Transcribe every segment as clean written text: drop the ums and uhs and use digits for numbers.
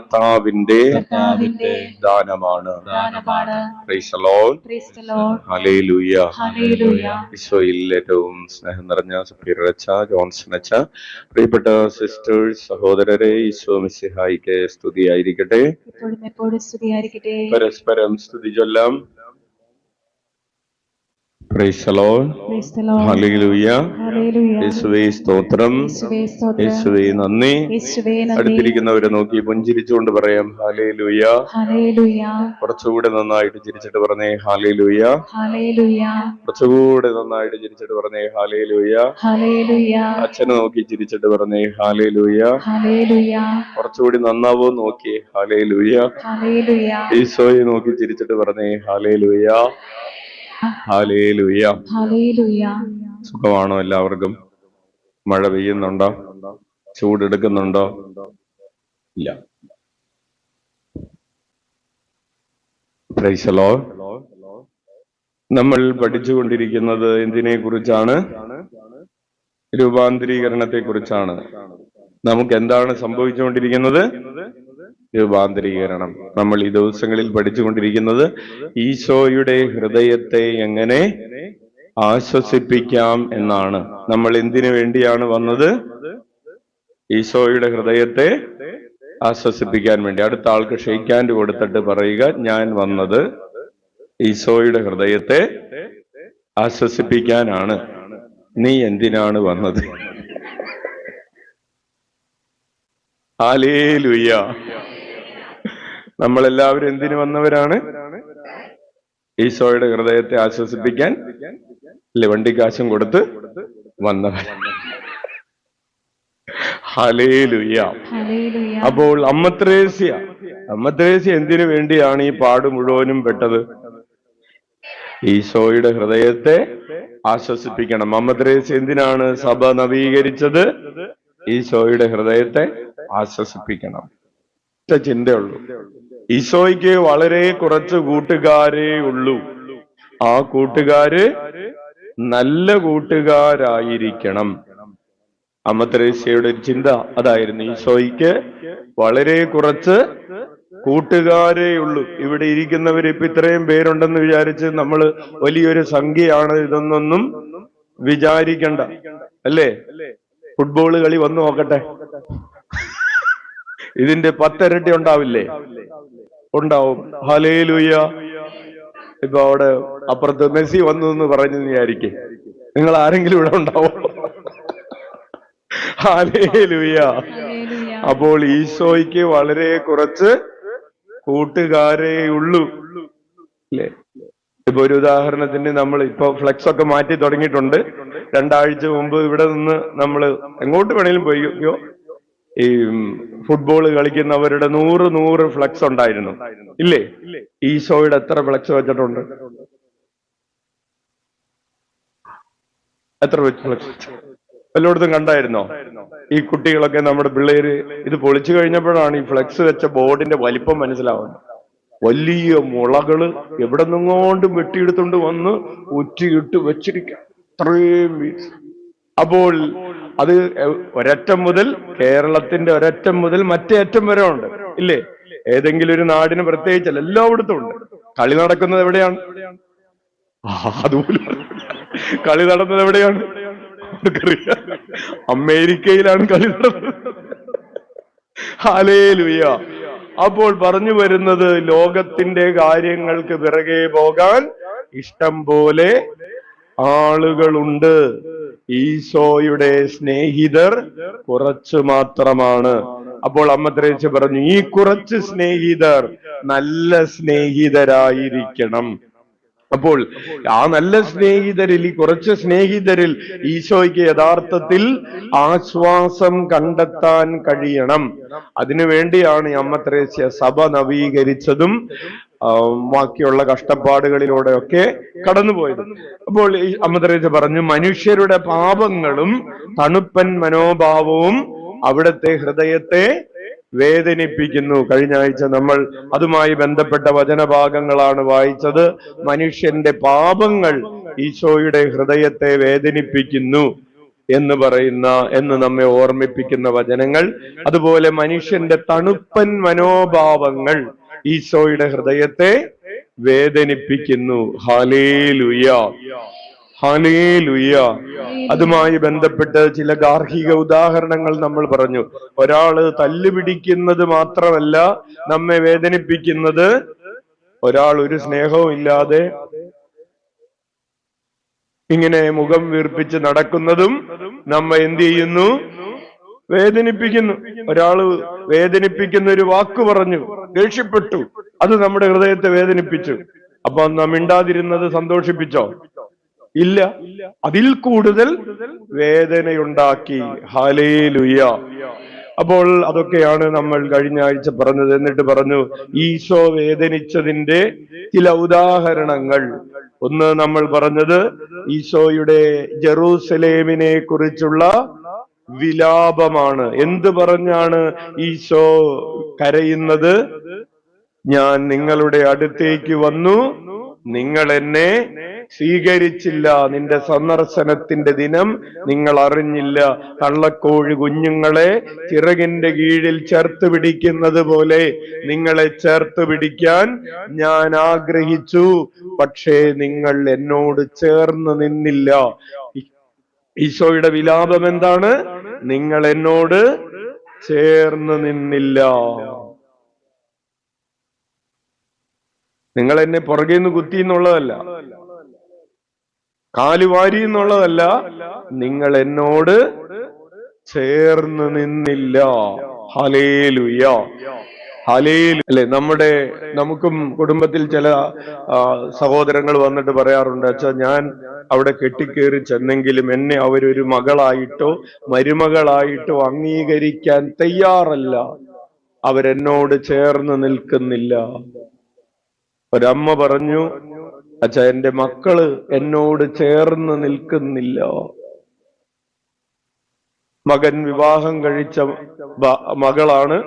കർത്താവിന്റെ ദാനമാണ്. Price the Lord. Hallelujah. ഈശോയിൽ ഏറ്റവും സ്നേഹം നിറഞ്ഞ സഫീറച്ച, ജോൺസണച്ച, പ്രിയപ്പെട്ട സിസ്റ്റേഴ്സ്, സഹോദരരെ, ഈശോ മിശിഹായിക്ക് സ്തുതിയായിരിക്കട്ടെ. പരസ്പരം സ്തുതി ചൊല്ലാം. Price the Lord. ഹല്ലേലൂയ. യേശുവേ സ്തോത്രം, യേശുവേ നന്ദി. അടുത്തിരിക്കുന്നവരെ നോക്കി പുഞ്ചിരിച്ചുകൊണ്ട് പറയാം ഹല്ലേലൂയ. കുറച്ചുകൂടെ നന്നായിട്ട് ചിരിച്ചിട്ട് പറഞ്ഞേ ഹല്ലേലൂയ. കുറച്ചുകൂടെ നന്നായിട്ട് ചിരിച്ചിട്ട് പറഞ്ഞേ ഹല്ലേലൂയ. അച്ഛനെ നോക്കി ചിരിച്ചിട്ട് പറഞ്ഞേ ഹല്ലേലൂയ. കുറച്ചുകൂടി നന്നാവോ നോക്കി ഹല്ലേലൂയ. ഈശോയെ നോക്കി ചിരിച്ചിട്ട് പറഞ്ഞേ ഹല്ലേലൂയ. ഹല്ലേലൂയ. സുഖമാണോ എല്ലാവർക്കും? മഴ പെയ്യുന്നുണ്ടോ? ചൂടെടുക്കുന്നുണ്ടോ? ഇല്ല. Price the Lord. നമ്മൾ പഠിച്ചുകൊണ്ടിരിക്കുന്നത് എന്തിനെ കുറിച്ചാണ്? രൂപാന്തരീകരണത്തെ കുറിച്ചാണ്. നമുക്ക് എന്താണ് സംഭവിച്ചുകൊണ്ടിരിക്കുന്നത്? രൂപാന്തരീകരണം. നമ്മൾ ഈ ദിവസങ്ങളിൽ പഠിച്ചുകൊണ്ടിരിക്കുന്നത് ഈശോയുടെ ഹൃദയത്തെ എങ്ങനെ ആശ്വസിപ്പിക്കാം എന്നാണ്. നമ്മൾ എന്തിനു വേണ്ടിയാണ് വന്നത്? ഈശോയുടെ ഹൃദയത്തെ ആശ്വസിപ്പിക്കാൻ വേണ്ടി. അടുത്ത ആൾക്ക് ഷെയ്ക്ക് ഹാൻഡ് കൊടുത്തിട്ട് പറയുക, ഞാൻ വന്നത് ഈശോയുടെ ഹൃദയത്തെ ആശ്വസിപ്പിക്കാനാണ്. നീ എന്തിനാണ് വന്നത്? ഹല്ലേലൂയ. നമ്മളെല്ലാവരും എന്തിനു വന്നവരാണ്? ഈശോയുടെ ഹൃദയത്തെ ആശ്വസിപ്പിക്കാൻ അല്ലെ വണ്ടിക്കാശും കൊടുത്ത് വന്നവർ. ഹല്ലേലൂയ. അപ്പോൾ അമ്മ ത്രേസ്യ എന്തിനു വേണ്ടിയാണ് ഈ പാട് മുഴുവനും പെട്ടത്? ഈശോയുടെ ഹൃദയത്തെ ആശ്വസിപ്പിക്കണം. അമ്മ ത്രേസ്യ എന്തിനാണ് സഭ നവീകരിച്ചത്? ഈശോയുടെ ഹൃദയത്തെ ആശ്വസിപ്പിക്കണം. ചിന്തയുള്ളൂ. ഈശോയ്ക്ക് വളരെ കുറച്ച് കൂട്ടുകാരേ ഉള്ളൂ. ആ കൂട്ടുകാര് നല്ല കൂട്ടുകാരായിരിക്കണം. അമ്മ ത്രേസ്യയുടെ ചിന്ത അതായിരുന്നു. ഈശോയ്ക്ക് വളരെ കുറച്ച് കൂട്ടുകാരേ ഉള്ളൂ. ഇവിടെ ഇരിക്കുന്നവർ ഇപ്പൊ ഇത്രയും പേരുണ്ടെന്ന് വിചാരിച്ച് നമ്മൾ വലിയൊരു സംഖ്യയാണ് ഇതൊന്നൊന്നും വിചാരിക്കണ്ട, അല്ലേ? ഫുട്ബോൾ കളി വന്നു നോക്കട്ടെ, ഇതിന്റെ 10 ഇരട്ടി ഉണ്ടാവില്ലേ? ഉണ്ടാവും. ഹല്ലേലൂയ. ഇപ്പൊ അവിടെ അപ്പുറത്ത് മെസ്സി വന്നു എന്ന് പറഞ്ഞു വിചാരിക്കേ, നിങ്ങൾ ആരെങ്കിലും ഇവിടെ ഉണ്ടാവോ? ഹല്ലേലൂയ. അപ്പോൾ ഈശോയ്ക്ക് വളരെ കുറച്ച് കൂട്ടുകാരേ ഉള്ളൂ, അല്ലേ? ഇപ്പൊ ഒരു ഉദാഹരണത്തിന് നമ്മൾ ഇപ്പൊ ഫ്ലെക്സ് ഒക്കെ മാറ്റി തുടങ്ങിയിട്ടുണ്ട്. 2 ആഴ്ച മുമ്പ് ഇവിടെ നിന്ന് നമ്മൾ എങ്ങോട്ട് വേണേലും പോയിക്കോ, ഈ ഫുട്ബോൾ കളിക്കുന്നവരുടെ 100 ഫ്ലെക്സ് ഉണ്ടായിരുന്നു, ഇല്ലേ? ഈശോയുടെ എത്ര ഫ്ലെക്സ് വെച്ചിട്ടുണ്ട്? എത്ര ഫ്ലെക്സ് എല്ലായിടത്തും കണ്ടായിരുന്നോ? ഈ കുട്ടികളൊക്കെ, നമ്മുടെ പിള്ളേര് ഇത് പൊളിച്ചു കഴിഞ്ഞപ്പോഴാണ് ഈ ഫ്ലെക്സ് വെച്ച ബോർഡിന്റെ വലിപ്പം മനസ്സിലാവുന്നത്. വലിയ മുളകള് എവിടെ നിന്നോണ്ടും വെട്ടിയെടുത്തോണ്ട് വന്ന് ഉറ്റിയിട്ട് വെച്ചിരിക്കാം, അത്രയും. അപ്പോൾ അത് ഒരറ്റം മുതൽ, കേരളത്തിന്റെ ഒരറ്റം മുതൽ മറ്റേ അറ്റം വരെ ഉണ്ട്, ഇല്ലേ? ഏതെങ്കിലും ഒരു നാടിന് പ്രത്യേകിച്ചല്ല, എല്ലായിടത്തും ഉണ്ട്. കളി നടക്കുന്നത് എവിടെയാണ്? അതുപോലും കളി നടന്നത് എവിടെയാണ്? അമേരിക്കയിലാണ് കളി നടന്നത്. ഹല്ലേലൂയ. അപ്പോൾ പറഞ്ഞു വരുന്നത്, ലോകത്തിന്റെ കാര്യങ്ങൾക്ക് പിറകെ പോകാൻ ഇഷ്ടം പോലെ ആളുകളുണ്ട്. ഈശോയുടെ സ്നേഹിതർ കുറച്ചു മാത്രമാണ്. അപ്പോൾ അമ്മ ത്രേസ്യ പറഞ്ഞു, ഈ കുറച്ച് സ്നേഹിതർ നല്ല സ്നേഹിതരായിരിക്കണം. അപ്പോൾ ആ നല്ല സ്നേഹിതരിൽ, ഈ കുറച്ച് സ്നേഹിതരിൽ ഈശോയ്ക്ക് യഥാർത്ഥത്തിൽ ആശ്വാസം കണ്ടെത്താൻ കഴിയണം. അതിനുവേണ്ടിയാണ് അമ്മ ത്രേസ്യ സഭ നവീകരിച്ചതും ബാക്കിയുള്ള കഷ്ടപ്പാടുകളിലൂടെയൊക്കെ കടന്നുപോയത്. അപ്പോൾ ഈ അമ്മ ത്രേസ്യ പറഞ്ഞു, മനുഷ്യരുടെ പാപങ്ങളും തണുപ്പൻ മനോഭാവവും അവിടുത്തെ ഹൃദയത്തെ വേദനിപ്പിക്കുന്നു. കഴിഞ്ഞ ആഴ്ച നമ്മൾ അതുമായി ബന്ധപ്പെട്ട വചനഭാഗങ്ങളാണ് വായിച്ചത്. മനുഷ്യന്റെ പാപങ്ങൾ ഈശോയുടെ ഹൃദയത്തെ വേദനിപ്പിക്കുന്നു. എന്ന് നമ്മെ ഓർമ്മിപ്പിക്കുന്ന വചനങ്ങൾ. അതുപോലെ മനുഷ്യന്റെ തണുപ്പൻ മനോഭാവങ്ങൾ ഈശോയുടെ ഹൃദയത്തെ വേദനിപ്പിക്കുന്നു. Hallelujah, hallelujah. അതുമായി ബന്ധപ്പെട്ട് ചില ഗാർഹിക ഉദാഹരണങ്ങൾ നമ്മൾ പറഞ്ഞു. ഒരാള് തല്ലുപിടിക്കുന്നത് മാത്രമല്ല നമ്മെ വേദനിപ്പിക്കുന്നത്, ഒരാൾ ഒരു സ്നേഹവും ഇല്ലാതെ ഇങ്ങനെ മുഖം വീർപ്പിച്ച് നടക്കുന്നതും നമ്മെ എന്ത് ചെയ്യുന്നു? വേദനിപ്പിക്കുന്നു. ഒരാള് വേദനിപ്പിക്കുന്ന ഒരു വാക്ക് പറഞ്ഞു, ദേഷ്യപ്പെട്ടു, അത് നമ്മുടെ ഹൃദയത്തെ വേദനിപ്പിച്ചു. അപ്പൊ നാം മിണ്ടാതിരുന്നത് സന്തോഷിപ്പിച്ചോ? ഇല്ല, അതിൽ കൂടുതൽ വേദനയുണ്ടാക്കി. ഹല്ലേലൂയ. അപ്പോൾ അതൊക്കെയാണ് നമ്മൾ കഴിഞ്ഞ ആഴ്ച പറഞ്ഞത്. എന്നിട്ട് പറഞ്ഞു ഈശോ വേദനിച്ചതിന്റെ ചില ഉദാഹരണങ്ങൾ. ഒന്ന് നമ്മൾ പറഞ്ഞത് ഈശോയുടെ ജെറൂസലേമിനെ കുറിച്ചുള്ള വിലാപമാണ്. എന്ത് പറഞ്ഞാണ് ഈശോ കരയുന്നത്? ഞാൻ നിങ്ങളുടെ അടുത്തേക്ക് വന്നു, നിങ്ങൾ എന്നെ സ്വീകരിച്ചില്ല, നിന്റെ സന്ദർശനത്തിന്റെ ദിനം നിങ്ങൾ അറിഞ്ഞില്ല. കള്ളക്കോഴി കുഞ്ഞുങ്ങളെ ചിറകിന്റെ കീഴിൽ ചേർത്ത് പിടിക്കുന്നത് പോലെ നിങ്ങളെ ചേർത്ത് പിടിക്കാൻ ഞാൻ ആഗ്രഹിച്ചു, പക്ഷേ നിങ്ങൾ എന്നോട് ചേർന്ന് നിന്നില്ല. ഈശോയുടെ വിലാപം എന്താണ്? നിങ്ങൾ എന്നോട് ചേർന്ന് നിന്നില്ല. നിങ്ങൾ എന്നെ പുറകെ നിന്ന് കുത്തി എന്നുള്ളതല്ല, കാലുവാരി എന്നുള്ളതല്ല, നിങ്ങൾ എന്നോട് ചേർന്ന് നിന്നില്ല. Hallelujah, hallelujah. അല്ലെ, നമുക്കും കുടുംബത്തിൽ ചില സഹോദരങ്ങൾ വന്നിട്ട് പറയാറുണ്ട്, അച്ഛാ ഞാൻ അവിടെ കെട്ടിക്കേറി ചെന്നെങ്കിലും എന്നെ അവരൊരു മകളായിട്ടോ മരുമകളായിട്ടോ അംഗീകരിക്കാൻ തയ്യാറല്ല, അവരെന്നോട് ചേർന്ന് നിൽക്കുന്നില്ല. ഒരമ്മ പറഞ്ഞു, അച്ഛാ എന്റെ മക്കള് എന്നോട് ചേർന്ന് നിൽക്കുന്നില്ല. മകൻ വിവാഹം കഴിച്ച മകളാണ്.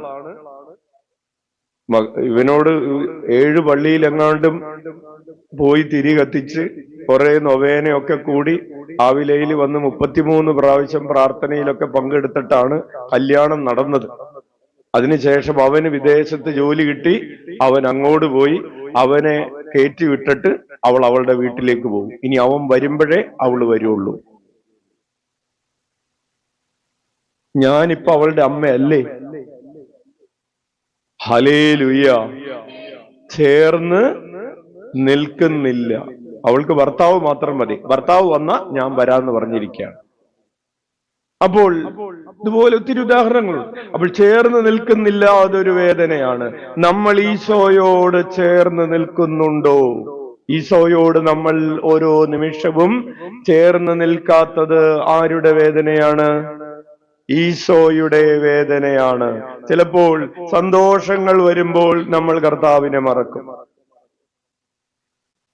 ഇവനോട് 7 പള്ളിയിലെങ്ങാണ്ടും പോയി തിരി കത്തിച്ച് കുറെ നൊവേനയൊക്കെ കൂടി ആവിലയിൽ വന്ന് 33 പ്രാവശ്യം പ്രാർത്ഥനയിലൊക്കെ പങ്കെടുത്തിട്ടാണ് കല്യാണം നടന്നത്. അതിനുശേഷം അവന് വിദേശത്ത് ജോലി കിട്ടി, അവൻ അങ്ങോട്ട് പോയി. അവനെ കയറ്റി വിട്ടിട്ട് അവൾ അവളുടെ വീട്ടിലേക്ക് പോകും. ഇനി അവൻ വരുമ്പോഴേ അവള് വരുള്ളൂ. ഞാനിപ്പോ അവളുടെ അമ്മയല്ലേ? ഹല്ലേലൂയ. ചേർന്ന് നിൽക്കുന്നില്ല. അവൾക്ക് ഭർത്താവ് മാത്രം മതി. ഭർത്താവ് വന്നാ ഞാൻ വരാന്ന് പറഞ്ഞിരിക്കുകയാണ്. അപ്പോൾ ഇതുപോലെ ഒത്തിരി ഉദാഹരണങ്ങളുണ്ട്. അപ്പോൾ ചേർന്ന് നിൽക്കുന്നില്ല, അതൊരു വേദനയാണ്. നമ്മൾ ഈശോയോട് ചേർന്ന് നിൽക്കുന്നുണ്ടോ? ഈശോയോട് നമ്മൾ ഓരോ നിമിഷവും ചേർന്ന് നിൽക്കാത്തത് ആരുടെ വേദനയാണ്? ഈശോയുടെ വേദനയാണ്. ചിലപ്പോൾ സന്തോഷങ്ങൾ വരുമ്പോൾ നമ്മൾ കർത്താവിനെ മറക്കും.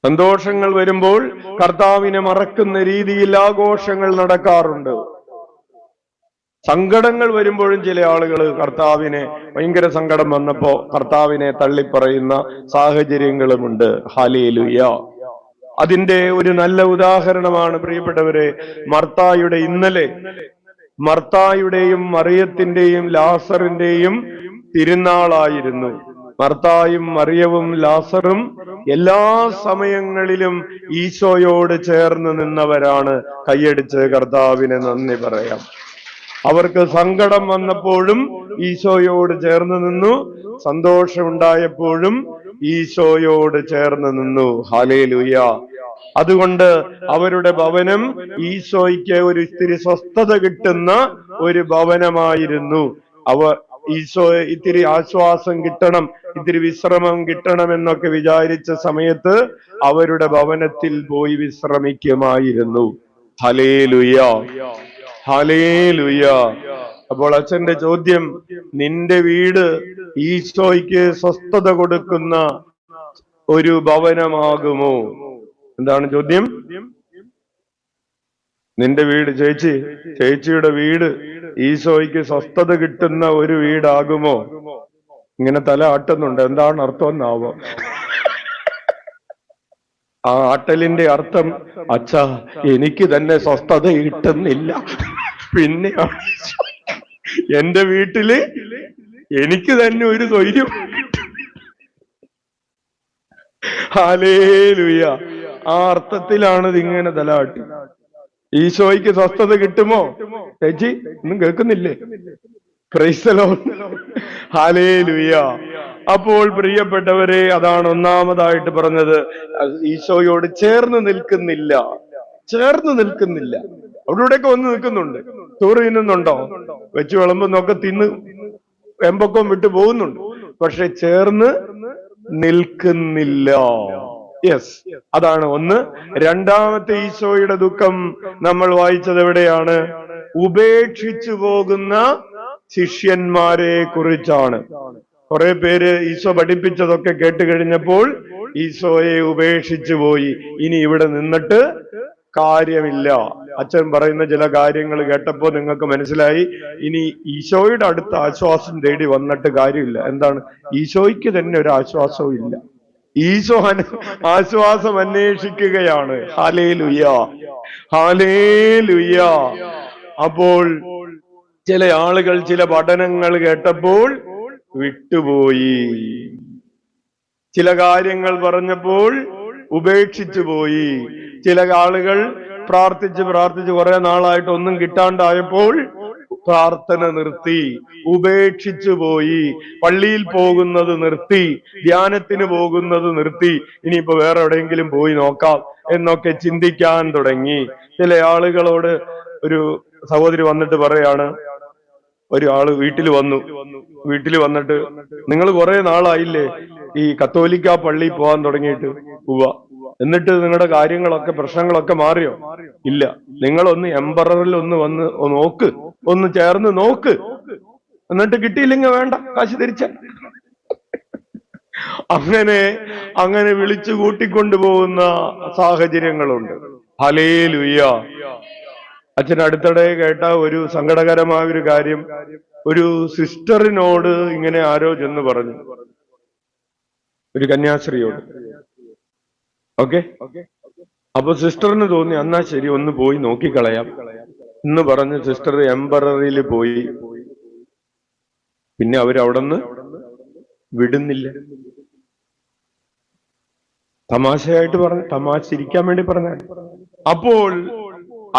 സന്തോഷങ്ങൾ വരുമ്പോൾ കർത്താവിനെ മറക്കുന്ന രീതിയിൽ ആഘോഷങ്ങൾ നടക്കാറുണ്ട്. സങ്കടങ്ങൾ വരുമ്പോഴും ചില ആളുകൾ കർത്താവിനെ, ഭയങ്കര സങ്കടം വന്നപ്പോ കർത്താവിനെ തള്ളിപ്പറയുന്ന സാഹചര്യങ്ങളുമുണ്ട്. ഹല്ലേലൂയ. അതിന്റെ ഒരു നല്ല ഉദാഹരണമാണ് പ്രിയപ്പെട്ടവരെ മർത്തായുടെ ഇന്നലെ. മർത്തായുടെയും മറിയത്തിന്റെയും ലാസറിന്റെയും തിരുനാളായിരുന്നു. മർത്തായും മറിയവും ലാസറും എല്ലാ സമയങ്ങളിലും ഈശോയോട് ചേർന്ന് നിന്നവരാണ്. കൈയടിച്ച് കർത്താവിനെ നന്ദി പറയാം. അവർക്ക് സങ്കടം വന്നപ്പോഴും ഈശോയോട് ചേർന്ന് നിന്നു, സന്തോഷമുണ്ടായപ്പോഴും ഈശോയോട് ചേർന്ന് നിന്നു. ഹല്ലേലൂയ. അതുകൊണ്ട് അവരുടെ ഭവനം ഈശോയ്ക്ക് ഒരു ഇത്തിരി സ്വസ്ഥത കിട്ടുന്ന ഒരു ഭവനമായിരുന്നു. ഈശോ ഇത്തിരി ആശ്വാസം കിട്ടണം, ഇത്തിരി വിശ്രമം കിട്ടണം എന്നൊക്കെ വിചാരിച്ച സമയത്ത് അവരുടെ ഭവനത്തിൽ പോയി വിശ്രമിക്കുമായിരുന്നു. Hallelujah, hallelujah. അപ്പോൾ അച്ഛന്റെ ചോദ്യം, നിന്റെ വീട് ഈശോയ്ക്ക് സ്വസ്ഥത കൊടുക്കുന്ന ഒരു ഭവനമാകുമോ? എന്താണ് ചോദ്യം? നിന്റെ വീട്, ചേച്ചിയുടെ വീട് ഈശോയ്ക്ക് സ്വസ്ഥത കിട്ടുന്ന ഒരു വീടാകുമോ? ഇങ്ങനെ തല ആട്ടുന്നുണ്ട്, എന്താണ് അർത്ഥം എന്നാവോ? ആ ആട്ടലിന്റെ അർത്ഥം, അച്ഛാ എനിക്ക് തന്നെ സ്വസ്ഥത കിട്ടുന്നില്ല. പിന്നെ എന്റെ വീട്ടില് എനിക്ക് തന്നെ ഒരു സ്വൈര്യം. ഹല്ലേലൂയ. ആ അർത്ഥത്തിലാണ് ഇതിങ്ങനെ തലാട്ടി. ഈശോയ്ക്ക് സ്വസ്ഥത കിട്ടുമോ? ചേച്ചി ഒന്നും കേൾക്കുന്നില്ലേ? Price the Lord. ഹല്ലേലൂയ. അപ്പോൾ പ്രിയപ്പെട്ടവരെ, അതാണ് ഒന്നാമതായിട്ട് പറഞ്ഞത്. ഈശോയോട് ചേർന്ന് നിൽക്കുന്നില്ല, ചേർന്ന് നിൽക്കുന്നില്ല. അവിടെയൊക്കെ വന്ന് നിൽക്കുന്നുണ്ട്. ചോറ് തിന്നുന്നുണ്ടോ? വെച്ച് വിളമ്പുന്നൊക്കെ തിന്ന് എമ്പൊക്കം വിട്ടു പോകുന്നുണ്ട്. പക്ഷെ ചേർന്ന് നിൽക്കുന്നില്ല. യെസ്, അതാണ് ഒന്ന്. രണ്ടാമത്തെ ഈശോയുടെ ദുഃഖം നമ്മൾ വായിച്ചത് എവിടെയാണ്? ഉപേക്ഷിച്ചു പോകുന്ന ശിഷ്യന്മാരെ കുറിച്ചാണ്. കുറെ പേര് ഈശോ പഠിപ്പിച്ചതൊക്കെ കേട്ട് കഴിഞ്ഞപ്പോൾ ഈശോയെ ഉപേക്ഷിച്ചു പോയി. ഇനി ഇവിടെ നിന്നിട്ട് കാര്യമില്ല. അച്ഛൻ പറയുന്ന ചില കാര്യങ്ങൾ കേട്ടപ്പോ നിങ്ങൾക്ക് മനസ്സിലായി, ഇനി ഈശോയുടെ അടുത്ത് ആശ്വാസം തേടി വന്നിട്ട് കാര്യമില്ല. എന്താണ്? ഈശോയ്ക്ക് തന്നെ ഒരു ആശ്വാസവും ഇല്ല. ഈശോ ആശ്വാസം അന്വേഷിക്കുകയാണ്. Hallelujah, hallelujah. അപ്പോൾ ചില ആളുകൾ ചില പഠനങ്ങൾ കേട്ടപ്പോൾ വിട്ടുപോയി, ചില കാര്യങ്ങൾ പറഞ്ഞപ്പോൾ ഉപേക്ഷിച്ചു പോയി. ചില ആളുകൾ പ്രാർത്ഥിച്ച് പ്രാർത്ഥിച്ച് കുറെ നാളായിട്ട് ഒന്നും കിട്ടാണ്ടായപ്പോൾ പ്രാർത്ഥന നിർത്തി, ഉപേക്ഷിച്ചു പോയി. പള്ളിയിൽ പോകുന്നത് നിർത്തി, ധ്യാനത്തിന് പോകുന്നത് നിർത്തി. ഇനിയിപ്പോ വേറെ എവിടെയെങ്കിലും പോയി നോക്കാം എന്നൊക്കെ ചിന്തിക്കാൻ തുടങ്ങി. ചില ആളുകളോട് ഒരു സഹോദരി വന്നിട്ട് പറയാണ്, ഒരാള് വീട്ടിൽ വന്നിട്ട്, നിങ്ങൾ കുറെ നാളായില്ലേ ഈ കത്തോലിക്ക പള്ളി പോകാൻ തുടങ്ങിയിട്ട്? ഉവ്വ. എന്നിട്ട് നിങ്ങളുടെ കാര്യങ്ങളൊക്കെ പ്രശ്നങ്ങളൊക്കെ മാറിയോ? ഇല്ല. നിങ്ങളൊന്ന് എംബററിൽ ഒന്ന് വന്ന് നോക്ക്, ഒന്ന് ചേർന്ന് നോക്ക്. എന്നിട്ട് കിട്ടിയില്ലെങ്കിൽ വേണ്ട, കാശ് തിരിച്ച. അങ്ങനെ വിളിച്ചു കൂട്ടിക്കൊണ്ടുപോകുന്ന സാഹചര്യങ്ങളുണ്ട്. ഹല്ലേലൂയ. അച്ഛൻ അടുത്തിടെ കേട്ട ഒരു സങ്കടകരമായ ഒരു കാര്യം, ഒരു സിസ്റ്ററിനോട് ഇങ്ങനെ ആരോ ചെന്ന് പറഞ്ഞു, ഒരു കന്യാസ്ത്രീയോട്. ഓക്കെ, അപ്പൊ സിസ്റ്ററിന് തോന്നി, എന്നാ ശരി ഒന്ന് പോയി നോക്കിക്കളയാം എന്ന് പറഞ്ഞ് സിസ്റ്റർ എംബററിയിൽ പോയി. പിന്നെ അവരവിടുന്ന് വിടുന്നില്ല. തമാശയായിട്ട് പറഞ്ഞു, തമാശ ചിരിക്കാൻ വേണ്ടി പറഞ്ഞ. അപ്പോൾ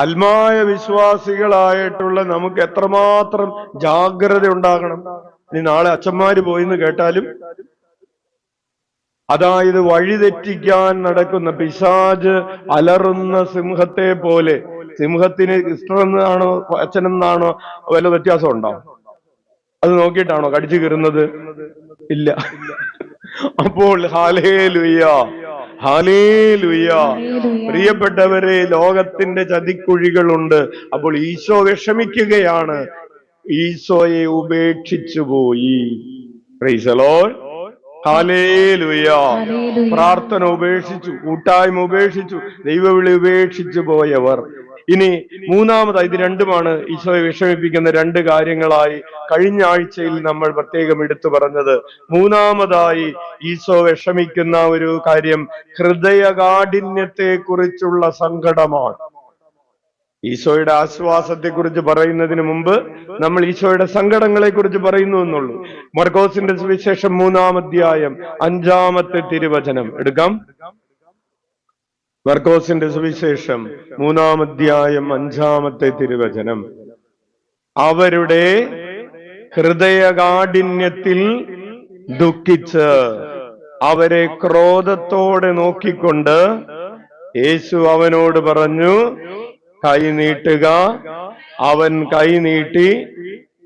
ആത്മായ വിശ്വാസികളായിട്ടുള്ള നമുക്ക് എത്രമാത്രം ജാഗ്രത ഉണ്ടാകണം. ഇനി നാളെ അച്ഛന്മാര് പോയിന്ന് കേട്ടാലും, അതായത് വഴിതെറ്റിക്കാൻ നടക്കുന്ന പിശാച് അലറുന്ന സിംഹത്തെ പോലെ. സിംഹത്തിന് സിസ്റ്ററെന്നാണോ അച്ഛനെന്നാണോ വല്ല വ്യത്യാസം ഉണ്ടോ? അത് നോക്കിയിട്ടാണോ കടിച്ചു കീറുന്നത്? ഇല്ല. അപ്പോൾ ഹല്ലേലൂയ, ഹല്ലേലൂയ. പ്രിയപ്പെട്ടവരെ, ലോകത്തിന്റെ ചതിക്കുഴികളുണ്ട്. അപ്പോൾ ഈശോ വിഷമിക്കുകയാണ്, ഈശോയെ ഉപേക്ഷിച്ചു പോയി. Price the Lord, hallelujah. പ്രാർത്ഥന ഉപേക്ഷിച്ചു, കൂട്ടായ്മ ഉപേക്ഷിച്ചു, ദൈവവിളി ഉപേക്ഷിച്ചു പോയവർ. ഇനി മൂന്നാമതായി, ഇത് രണ്ടുമാണ് ഈശോയെ വിഷമിപ്പിക്കുന്ന രണ്ട് കാര്യങ്ങളായി കഴിഞ്ഞ ആഴ്ചയിൽ നമ്മൾ പ്രത്യേകം എടുത്തു പറഞ്ഞത്. മൂന്നാമതായി ഈശോ വിഷമിക്കുന്ന ഒരു കാര്യം ഹൃദയകാഠിന്യത്തെ കുറിച്ചുള്ള സങ്കടമാണ്. ഈശോയുടെ ആശ്വാസത്തെ കുറിച്ച് പറയുന്നതിന് മുമ്പ് നമ്മൾ ഈശോയുടെ സങ്കടങ്ങളെ കുറിച്ച് പറയുന്നു എന്നുള്ളൂ. മർക്കോസിന്റെ സുവിശേഷം 3-ാം അധ്യായം 5-ാമത്തെ തിരുവചനം എടുക്കാം. മർക്കോസിന്റെ സുവിശേഷം 3-ാം അധ്യായം 5-ാമത്തെ തിരുവചനം. അവരുടെ ഹൃദയകാഠിന്യത്തിൽ ദുഃഖിച്ച് അവരെ ക്രോധത്തോടെ നോക്കിക്കൊണ്ട് യേശു അവനോട് പറഞ്ഞു, കൈ നീട്ടുക. അവൻ കൈ നീട്ടി,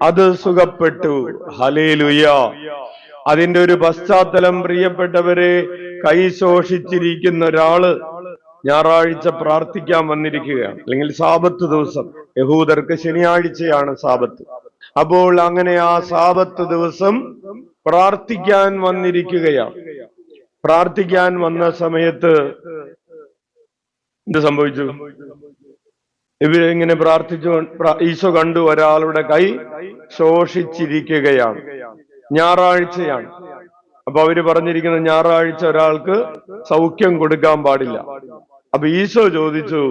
അത് സുഖപ്പെട്ടു. ഹല്ലേലൂയ. അതിന്റെ ഒരു പശ്ചാത്തലം, പ്രിയപ്പെട്ടവരെ, കൈ ശോഷിച്ചിരിക്കുന്ന ഒരാള് ഞായറാഴ്ച പ്രാർത്ഥിക്കാൻ വന്നിരിക്കുകയാണ്, അല്ലെങ്കിൽ സാബത്ത് ദിവസം. യഹൂദർക്ക് ശനിയാഴ്ചയാണ് സാബത്ത്. അപ്പോൾ അങ്ങനെ ആ സാബത്ത് ദിവസം പ്രാർത്ഥിക്കാൻ വന്നിരിക്കുകയാണ്. പ്രാർത്ഥിക്കാൻ വന്ന സമയത്ത് എന്ത് സംഭവിച്ചു? ഇവരിങ്ങനെ പ്രാർത്ഥിച്ചു. ഈശോ കണ്ടു ഒരാളുടെ കൈ ശോഷിച്ചിരിക്കുകയാണ്. ഞായറാഴ്ചയാണ്. അപ്പൊ അവര് പറഞ്ഞിരിക്കുന്നത് ഞായറാഴ്ച ഒരാൾക്ക് സൗഖ്യം കൊടുക്കാൻ പാടില്ല. അപ്പൊ ഈശോ ചോദിച്ചു,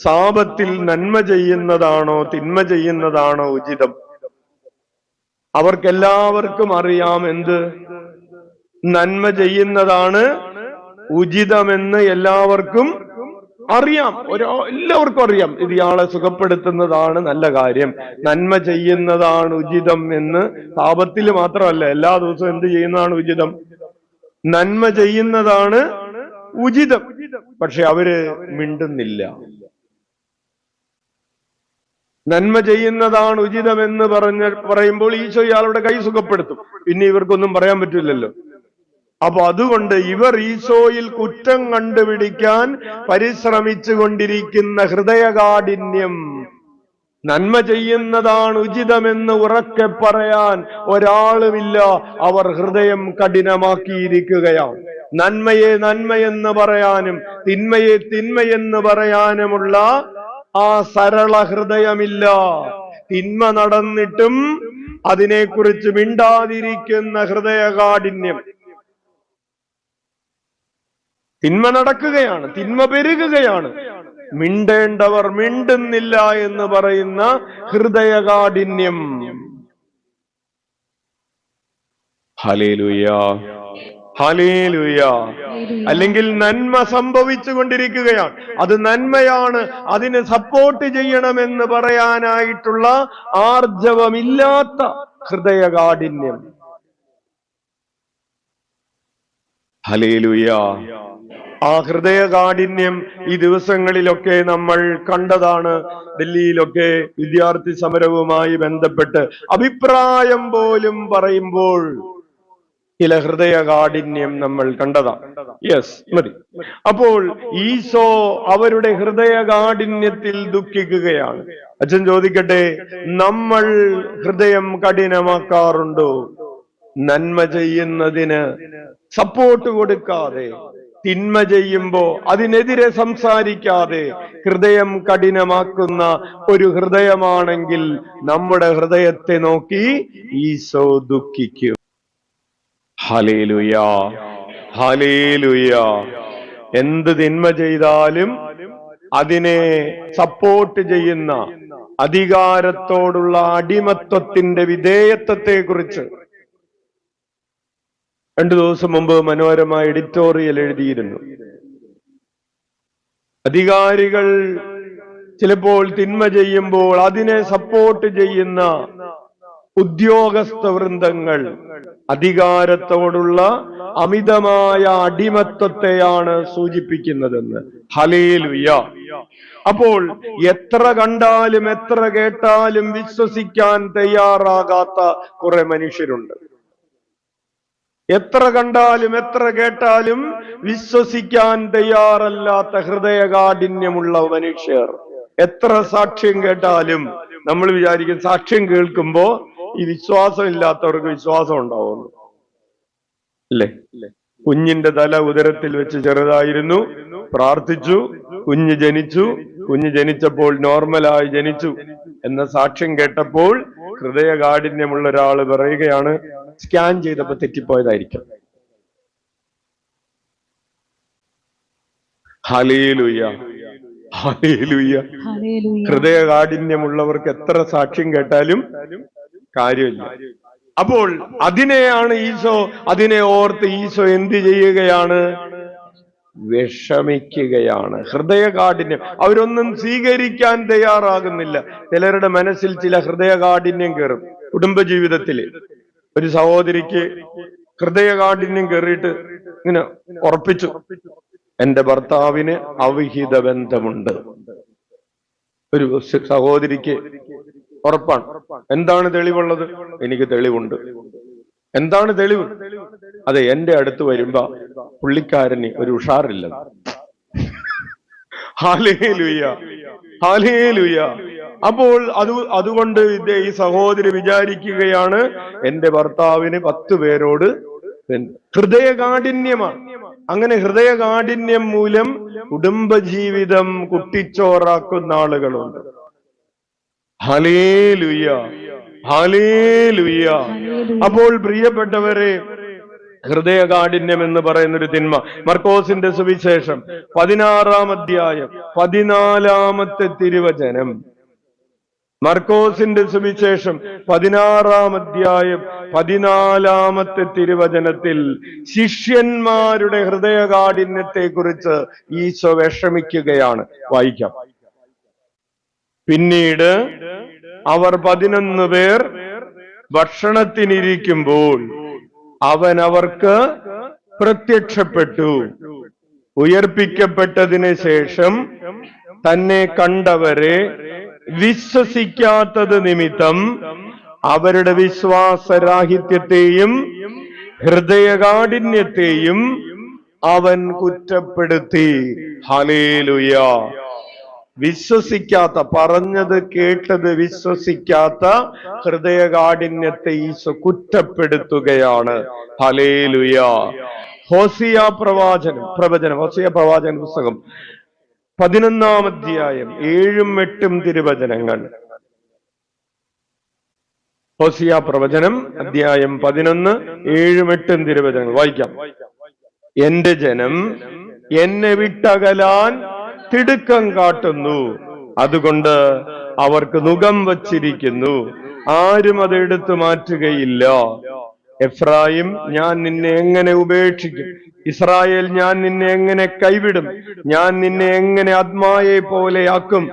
സാപത്തിൽ നന്മ ചെയ്യുന്നതാണോ തിന്മ ചെയ്യുന്നതാണോ ഉചിതം? അവർക്കെല്ലാവർക്കും അറിയാം എന്ത്? നന്മ ചെയ്യുന്നതാണ് ഉചിതമെന്ന് എല്ലാവർക്കും അറിയാം. എല്ലാവർക്കും അറിയാം ഇത് ഇയാളെ സുഖപ്പെടുത്തുന്നതാണ് നല്ല കാര്യം, നന്മ ചെയ്യുന്നതാണ് ഉചിതം എന്ന്. പാപത്തിൽ മാത്രമല്ല, എല്ലാ ദിവസവും എന്ത് ചെയ്യുന്നതാണ് ഉചിതം? നന്മ ചെയ്യുന്നതാണ് ഉചിതം. പക്ഷെ അവര് മിണ്ടുന്നില്ല. നന്മ ചെയ്യുന്നതാണ് ഉചിതമെന്ന് പറയുമ്പോൾ ഈശോ ഇയാളുടെ കൈ സുഖപ്പെടുത്തും. പിന്നെ ഇവർക്കൊന്നും പറയാൻ പറ്റില്ലല്ലോ. അപ്പൊ അതുകൊണ്ട് ഇവർ ഈശോയിൽ കുറ്റം കണ്ടുപിടിക്കാൻ പരിശ്രമിച്ചു കൊണ്ടിരിക്കുന്ന ഹൃദയകാഠിന്യം, നന്മ ചെയ്യുന്നതാണ് ഉചിതമെന്ന് ഉറക്കെ പറയാൻ ഒരാളുമില്ല. അവർ ഹൃദയം കഠിനമാക്കിയിരിക്കുകയാണ്. നന്മയെ നന്മയെന്ന് പറയാനും തിന്മയെ തിന്മയെന്ന് പറയാനുമുള്ള ആ സരള ഹൃദയമില്ല. തിന്മ നടന്നിട്ടും അതിനെക്കുറിച്ച് മിണ്ടാതിരിക്കുന്ന ഹൃദയകാഠിന്യം. തിന്മ നടക്കുകയാണ്, തിന്മ പെരുകുകയാണ്, മിണ്ടേണ്ടവർ മിണ്ടുന്നില്ല എന്ന് പറയുന്ന ഹൃദയകാഠിന്യം. Hallelujah, hallelujah. അല്ലെങ്കിൽ നന്മ സംഭവിച്ചു കൊണ്ടിരിക്കുകയാണ്, അത് നന്മയാണ്, അതിന് സപ്പോർട്ട് ചെയ്യണമെന്ന് പറയാനായിട്ടുള്ള ആർജവമില്ലാത്ത ഹൃദയകാഠിന്യം. ഹല്ലേലൂയ. ആ ഹൃദയകാഠിന്യം ഈ ദിവസങ്ങളിലൊക്കെ നമ്മൾ കണ്ടതാണ്. ഡൽഹിയിലൊക്കെ വിദ്യാർത്ഥി സമരവുമായി ബന്ധപ്പെട്ട് അഭിപ്രായം പോലും പറയുമ്പോൾ ചില ഹൃദയകാഠിന്യം നമ്മൾ കണ്ടതാണ്. യെസ്, മതി. അപ്പോൾ ഈശോ അവരുടെ ഹൃദയകാഠിന്യത്തിൽ ദുഃഖിക്കുകയാണ്. അച്ഛൻ ചോദിക്കട്ടെ, നമ്മൾ ഹൃദയം കഠിനമാക്കാറുണ്ടോ? നന്മ ചെയ്യുന്നതിന് സപ്പോർട്ട് കൊടുക്കാതെ, തിന്മ ചെയ്യുമ്പോ അതിനെതിരെ സംസാരിക്കാതെ ഹൃദയം കഠിനമാക്കുന്ന ഒരു ഹൃദയമാണെങ്കിൽ നമ്മുടെ ഹൃദയത്തെ നോക്കി ഈശോ ദുഃഖിക്കും. Hallelujah, hallelujah. എന്ത് തിന്മ ചെയ്താലും അതിനെ സപ്പോർട്ട് ചെയ്യുന്ന അധികാരത്തോടുള്ള അടിമത്വത്തിന്റെ വിധേയത്വത്തെ കുറിച്ച് 2 ദിവസം മുമ്പ് മനോരമ എഡിറ്റോറിയൽ എഴുതിയിരുന്നു. അധികാരികൾ ചിലപ്പോൾ തിന്മ ചെയ്യുമ്പോൾ അതിനെ സപ്പോർട്ട് ചെയ്യുന്ന ഉദ്യോഗസ്ഥ വൃന്ദങ്ങൾ അധികാരത്തോടുള്ള അമിതമായ അടിമത്വത്തെയാണ് സൂചിപ്പിക്കുന്നതെന്ന്. ഹല്ലേലൂയ. അപ്പോൾ എത്ര കണ്ടാലും എത്ര കേട്ടാലും വിശ്വസിക്കാൻ തയ്യാറാകാത്ത കുറെ മനുഷ്യരുണ്ട്. എത്ര കണ്ടാലും എത്ര കേട്ടാലും വിശ്വസിക്കാൻ തയ്യാറല്ലാത്ത ഹൃദയകാഠിന്യമുള്ള മനുഷ്യർ. എത്ര സാക്ഷ്യം കേട്ടാലും നമ്മൾ വിചാരിക്കും സാക്ഷ്യം കേൾക്കുമ്പോ ഈ വിശ്വാസം ഇല്ലാത്തവർക്ക് വിശ്വാസം ഉണ്ടാവുന്നു, അല്ലേ? കുഞ്ഞിന്റെ തല ഉദരത്തിൽ വെച്ച് ചെറുതായിരുന്നു, പ്രാർത്ഥിച്ചു, കുഞ്ഞ് ജനിച്ചു, കുഞ്ഞ് ജനിച്ചപ്പോൾ നോർമലായി ജനിച്ചു എന്ന സാക്ഷ്യം കേട്ടപ്പോൾ ഹൃദയകാഠിന്യമുള്ള ഒരാൾ പറയുകയാണ്, സ്കാൻ ചെയ്തപ്പോ തെറ്റിപ്പോയതായിരിക്കും. Hallelujah, hallelujah. ഹൃദയകാഠിന്യമുള്ളവർക്ക് എത്ര സാക്ഷ്യം കേട്ടാലും കാര്യമില്ല. അപ്പോൾ അതിനെയാണ് ഈശോ, അതിനെ ഓർത്ത് ഈശോ എന്ത് ചെയ്യുകയാണ്? വിഷമിക്കുകയാണ്. ഹൃദയകാഠിന്യം, അവരൊന്നും സ്വീകരിക്കാൻ തയ്യാറാകുന്നില്ല. ചിലരുടെ മനസ്സിൽ ചില ഹൃദയകാഠിന്യം കയറും. കുടുംബജീവിതത്തില് ഒരു സഹോദരിക്ക് ഹൃദയകാഠിന്യം കയറിയിട്ട് ഇങ്ങനെ ഉറപ്പിച്ചു, എന്റെ ഭർത്താവിന് അവിഹിത ബന്ധമുണ്ട്. ഒരു സഹോദരിക്ക് ഉറപ്പാണ്. എന്താണ് തെളിവുള്ളത്? എനിക്ക് തെളിവുണ്ട്. എന്താണ് തെളിവ്? അതെ, എന്റെ അടുത്ത് വരുമ്പോ പുള്ളിക്കാരന് ഒരു ഉഷാറില്ല. Hallelujah, hallelujah. അപ്പോൾ അതുകൊണ്ട് ഈ സഹോദരി വിചാരിക്കുകയാണ്, എന്റെ ഭർത്താവിന് 10 പേരോട് ഹൃദയകാഠിന്യമാണ്. അങ്ങനെ ഹൃദയകാഠിന്യം മൂലം കുടുംബജീവിതം കുട്ടിച്ചോറാക്കുന്ന ആളുകളുണ്ട്. Hallelujah, hallelujah. അപ്പോൾ പ്രിയപ്പെട്ടവരെ, ഹൃദയകാഠിന്യം എന്ന് പറയുന്ന ഒരു തിന്മ. മർക്കോസിന്റെ സുവിശേഷം 16-ാം അധ്യായം 14-ാമത്തെ തിരുവചനം. മർക്കോസിന്റെ സുവിശേഷം 16-ാം അധ്യായം 14-ാമത്തെ തിരുവചനത്തിൽ ശിഷ്യന്മാരുടെ ഹൃദയകാഠിന്യത്തെ കുറിച്ച് ഈശോ വിഷമിക്കുകയാണ്. വായിക്കാം. പിന്നീട് അവർ 11 പേർ ഭക്ഷണത്തിനിരിക്കുമ്പോൾ അവൻ അവർക്ക് പ്രത്യക്ഷപ്പെട്ടു. ഉയർപ്പിക്കപ്പെട്ടതിന് ശേഷം തന്നെ കണ്ടവരെ വിശ്വസിക്കാത്തത് നിമിത്തം അവരുടെ വിശ്വാസരാഹിത്യത്തെയും ഹൃദയകാഠിന്യത്തെയും അവൻ കുറ്റപ്പെടുത്തി. ഹല്ലേലൂയ. വിശ്വസിക്കാത്ത, പറഞ്ഞത് കേട്ടത് വിശ്വസിക്കാത്ത ഹൃദയകാഠിന്യത്തെ ഈശോ കുറ്റപ്പെടുത്തുകയാണ്. ഹല്ലേലൂയ. ഹോസിയ പ്രവചനം ഹോസിയ പ്രവാചകൻ പുസ്തകം 11-ാം അധ്യായം 7-ഉം 8-ഉം തിരുവചനങ്ങൾ. ഹോസിയ പ്രവചനം അധ്യായം 11, 7-ഉം 8-ഉം തിരുവചനങ്ങൾ വായിക്കാം. എന്റെ ജനം എന്നെ വിട്ടകലാൻ തിടുക്കം കാട്ടുന്നു, അതുകൊണ്ട് അവർക്ക് നുകം വച്ചിരിക്കുന്നു, ആരും അത് എടുത്തു മാറ്റുകയില്ല. എഫ്രായിം, ഞാൻ നിന്നെ എങ്ങനെ ഉപേക്ഷിക്കും? ഇസ്രായേൽ, ഞാൻ നിന്നെ എങ്ങനെ കൈവിടും? ഞാൻ നിന്നെ എങ്ങനെ ആത്മായെ പോലെയാക്കും?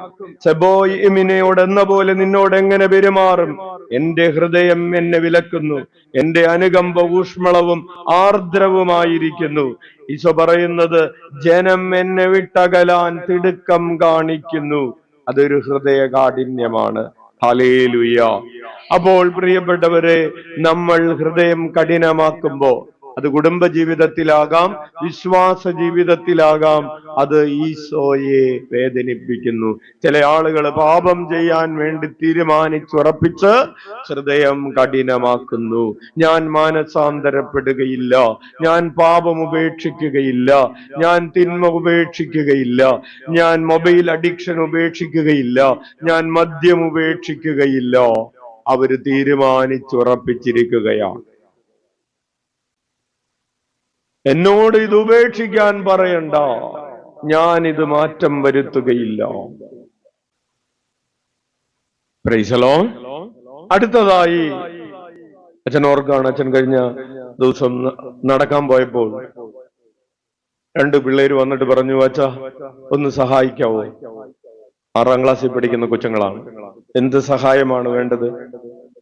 സെബോയിമിനോട് എന്ന പോലെ നിന്നോട് എങ്ങനെ പെരുമാറും? എന്റെ ഹൃദയം എന്നെ വിലക്കുന്നു, എന്റെ അനുകമ്പ ഊഷ്മളവും ആർദ്രവുമായിരിക്കുന്നു. ഈശോ പറയുന്നത്, ജനം എന്നെ വിട്ടകലാൻ തിടുക്കം കാണിക്കുന്നു. അതൊരു ഹൃദയകാഠിന്യമാണ്. ഹല്ലേലൂയ. അപ്പോൾ പ്രിയപ്പെട്ടവരെ, നമ്മൾ ഹൃദയം കഠിനമാക്കുമ്പോ അത് കുടുംബ ജീവിതത്തിലാകാം, വിശ്വാസ ജീവിതത്തിലാകാം, അത് ഈശോയെ വേദനിപ്പിക്കുന്നു. ചില ആളുകൾ പാപം ചെയ്യാൻ വേണ്ടി തീരുമാനിച്ചുറപ്പിച്ച് ഹൃദയം കഠിനമാക്കുന്നു. ഞാൻ മാനസാന്തരപ്പെടുകയില്ല, ഞാൻ പാപം ഉപേക്ഷിക്കുകയില്ല, ഞാൻ തിന്മ ഉപേക്ഷിക്കുകയില്ല, ഞാൻ മൊബൈൽ അഡിക്ഷൻ ഉപേക്ഷിക്കുകയില്ല, ഞാൻ മദ്യം ഉപേക്ഷിക്കുകയില്ല. അവര് തീരുമാനിച്ചുറപ്പിച്ചിരിക്കുകയാണ്. എന്നോട് ഇത് ഉപേക്ഷിക്കാൻ പറയണ്ട, ഞാൻ ഇത് മാറ്റം വരുത്തുകയില്ല. Price the Lord. അടുത്തതായി അച്ഛൻ ഓർക്കാണ്, അച്ഛൻ കഴിഞ്ഞ ദിവസം നടക്കാൻ പോയപ്പോൾ 2 പിള്ളേര് വന്നിട്ട് പറഞ്ഞു, അച്ഛാ ഒന്ന് സഹായിക്കാവോ? 6-ാം ക്ലാസ്സിൽ പഠിക്കുന്ന കൊച്ചുങ്ങളാണ്. എന്ത് സഹായമാണ് വേണ്ടത്?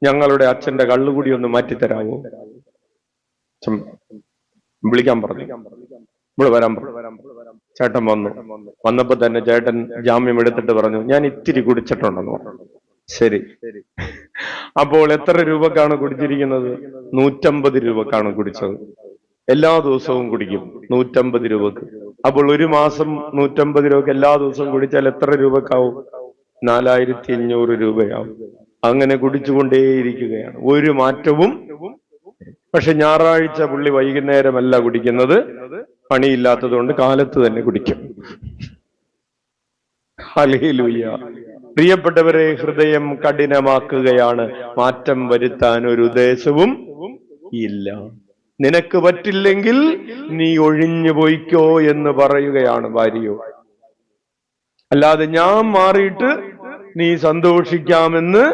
ഞങ്ങളുടെ അച്ഛന്റെ കള്ളുകൂടി ഒന്ന് മാറ്റിത്തരാമോ? വിളിക്കാൻ പറഞ്ഞു. നമ്മൾ വരാൻ പറഞ്ഞു. ചേട്ടൻ വന്നപ്പോ തന്നെ ചേട്ടൻ ജാമ്യം എടുത്തിട്ട് പറഞ്ഞു, ഞാൻ ഇത്തിരി കുടിച്ചിട്ടുണ്ടെന്ന് പറഞ്ഞു. ശരി. അപ്പോൾ എത്ര രൂപക്കാണ് കുടിച്ചിരിക്കുന്നത്? 150 രൂപക്കാണ് കുടിച്ചത്. എല്ലാ ദിവസവും കുടിക്കും 150 രൂപക്ക്. അപ്പോൾ ഒരു മാസം 150 രൂപക്ക് എല്ലാ ദിവസവും കുടിച്ചാൽ എത്ര രൂപക്കാവും? 4500 രൂപയാവും. അങ്ങനെ കുടിച്ചുകൊണ്ടേയിരിക്കുകയാണ്, ഒരു മാറ്റവും. പക്ഷെ ഞായറാഴ്ച പുള്ളി വൈകുന്നേരമല്ല കുടിക്കുന്നത്, പണിയില്ലാത്തത് കൊണ്ട് കാലത്ത് തന്നെ കുടിക്കും. ഹല്ലേലൂയ. പ്രിയപ്പെട്ടവരെ, ഹൃദയം കഠിനമാക്കുകയാണ്. മാറ്റം വരുത്താൻ ഒരു ഉദ്ദേശവും ഇല്ല. നിനക്ക് പറ്റില്ലെങ്കിൽ നീ ഒഴിഞ്ഞു പോയിക്കോ എന്ന് പറയുകയാണ് ഭാര്യയോ. അല്ലാതെ ഞാൻ മാറിയിട്ട് നീ സന്തോഷിക്കാമെന്ന്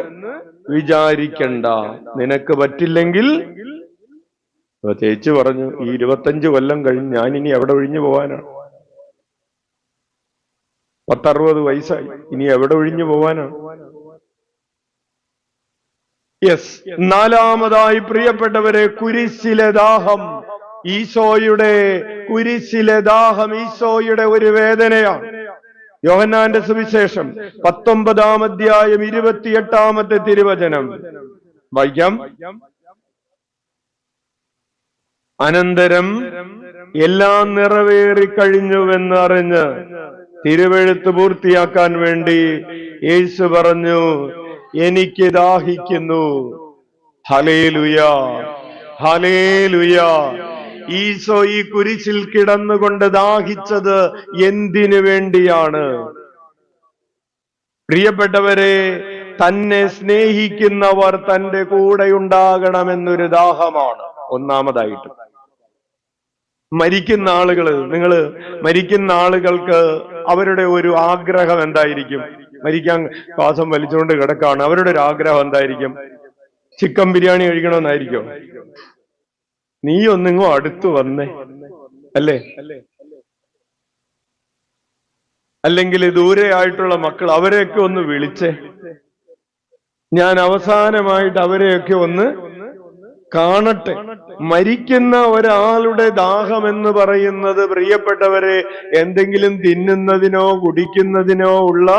വിചാരിക്കണ്ട. നിനക്ക് പറ്റില്ലെങ്കിൽ, ചേച്ചി പറഞ്ഞു, ഈ 25 കൊല്ലം കഴിഞ്ഞ് ഞാൻ ഇനി എവിടെ ഒഴിഞ്ഞു പോവാനാണ്? 60 വയസ്സായി, ഇനി എവിടെ ഒഴിഞ്ഞു പോവാനാണ്? യെസ്. 4-മതായി പ്രിയപ്പെട്ടവരെ, കുരിശിലെ ദാഹം. ഈശോയുടെ കുരിശിലെ ദാഹം ഈശോയുടെ ഒരു വേദനയാണ്. യോഹന്നാന്റെ സുവിശേഷം 19-ാം അധ്യായം 28-ാമത്തെ തിരുവചനം വായിക്കാം. അനന്തരം എല്ലാം നിറവേറിക്കഴിഞ്ഞുവെന്ന് അറിഞ്ഞ് തിരുവെഴുത്ത് പൂർത്തിയാക്കാൻ വേണ്ടി യേശു പറഞ്ഞു, എനിക്ക് ദാഹിക്കുന്നു. Hallelujah, hallelujah. ഈശോ ഈ കുരിശിൽ കിടന്നുകൊണ്ട് ദാഹിച്ചത് എന്തിനു വേണ്ടിയാണ്? പ്രിയപ്പെട്ടവരെ, തന്നെ സ്നേഹിക്കുന്നവർ തന്റെ കൂടെ ഉണ്ടാകണമെന്നൊരു ദാഹമാണ്. ഒന്നാമതായിട്ട് മരിക്കുന്ന ആളുകൾക്ക് അവരുടെ ഒരു ആഗ്രഹം എന്തായിരിക്കും? മരിക്കാൻ ശ്വാസം വലിച്ചുകൊണ്ട് കിടക്കാണ്, അവരുടെ ഒരു ആഗ്രഹം എന്തായിരിക്കും? ചിക്കൻ ബിരിയാണി കഴിക്കണമെന്നായിരിക്കും. നീ ഒന്നിങ്ങോ അടുത്തു വന്നേ, അല്ലേ? അല്ലെങ്കിൽ ദൂരെ ആയിട്ടുള്ള മക്കൾ, അവരെയൊക്കെ ഒന്ന് വിളിച്ചേ, ഞാൻ അവസാനമായിട്ട് അവരെയൊക്കെ ഒന്ന് കാണട്ടെ. മരിക്കുന്ന ഒരാളുടെ ദാഹം എന്ന് പറയുന്നത്, പ്രിയപ്പെട്ടവരെ, എന്തെങ്കിലും തിന്നുന്നതിനോ കുടിക്കുന്നതിനോ ഉള്ള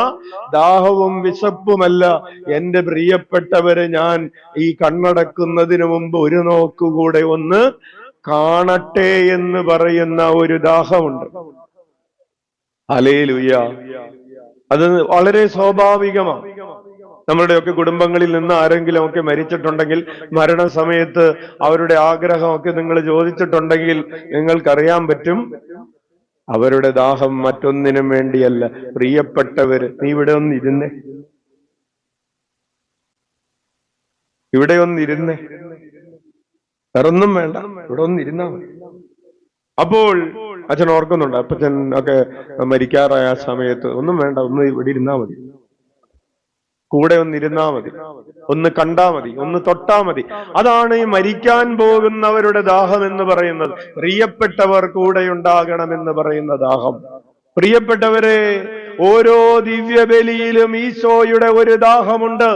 ദാഹവും വിശപ്പുമല്ല. എന്റെ പ്രിയപ്പെട്ടവരെ, ഞാൻ ഈ കണ്ണടക്കുന്നതിന് മുമ്പ് ഒരു നോക്കുകൂടെ ഒന്ന് കാണട്ടെ എന്ന് പറയുന്ന ഒരു ദാഹമുണ്ട്. ഹല്ലേലൂയ. അത് വളരെ സ്വാഭാവികമാണ്. നമ്മളുടെയൊക്കെ കുടുംബങ്ങളിൽ നിന്ന് ആരെങ്കിലും ഒക്കെ മരിച്ചിട്ടുണ്ടെങ്കിൽ, മരണസമയത്ത് അവരുടെ ആഗ്രഹമൊക്കെ നിങ്ങൾ ചോദിച്ചിട്ടുണ്ടെങ്കിൽ നിങ്ങൾക്കറിയാൻ പറ്റും, അവരുടെ ദാഹം മറ്റൊന്നിനും വേണ്ടിയല്ല. പ്രിയപ്പെട്ടവര്, നീ ഇവിടെ ഒന്നിരുന്നേ, ഇവിടെ ഒന്നിരുന്നേ, വേറൊന്നും വേണ്ട, ഇവിടെ ഒന്നിരുന്നാ മതി. അപ്പോൾ അച്ഛൻ ഓർക്കുന്നുണ്ട്, അപ്പച്ചൻ ഒക്കെ മരിക്കാറായ സമയത്ത് ഒന്നും വേണ്ട, ഒന്ന് ഇവിടെ ഇരുന്നാ മതി, കൂടെ ഒന്നിരുന്നാ മതി, ഒന്ന് കണ്ടാ മതി, ഒന്ന് തൊട്ടാ മതി. അതാണ് ഈ മരിക്കാൻ പോകുന്നവരുടെ ദാഹം എന്ന് പറയുന്നത്. പ്രിയപ്പെട്ടവർ കൂടെ ഉണ്ടാകണമെന്ന് പറയുന്ന ദാഹം. പ്രിയപ്പെട്ടവരെ, ഓരോ ദിവ്യബലിയിലും ഈശോയുടെ ഒരു ദാഹമുണ്ട്.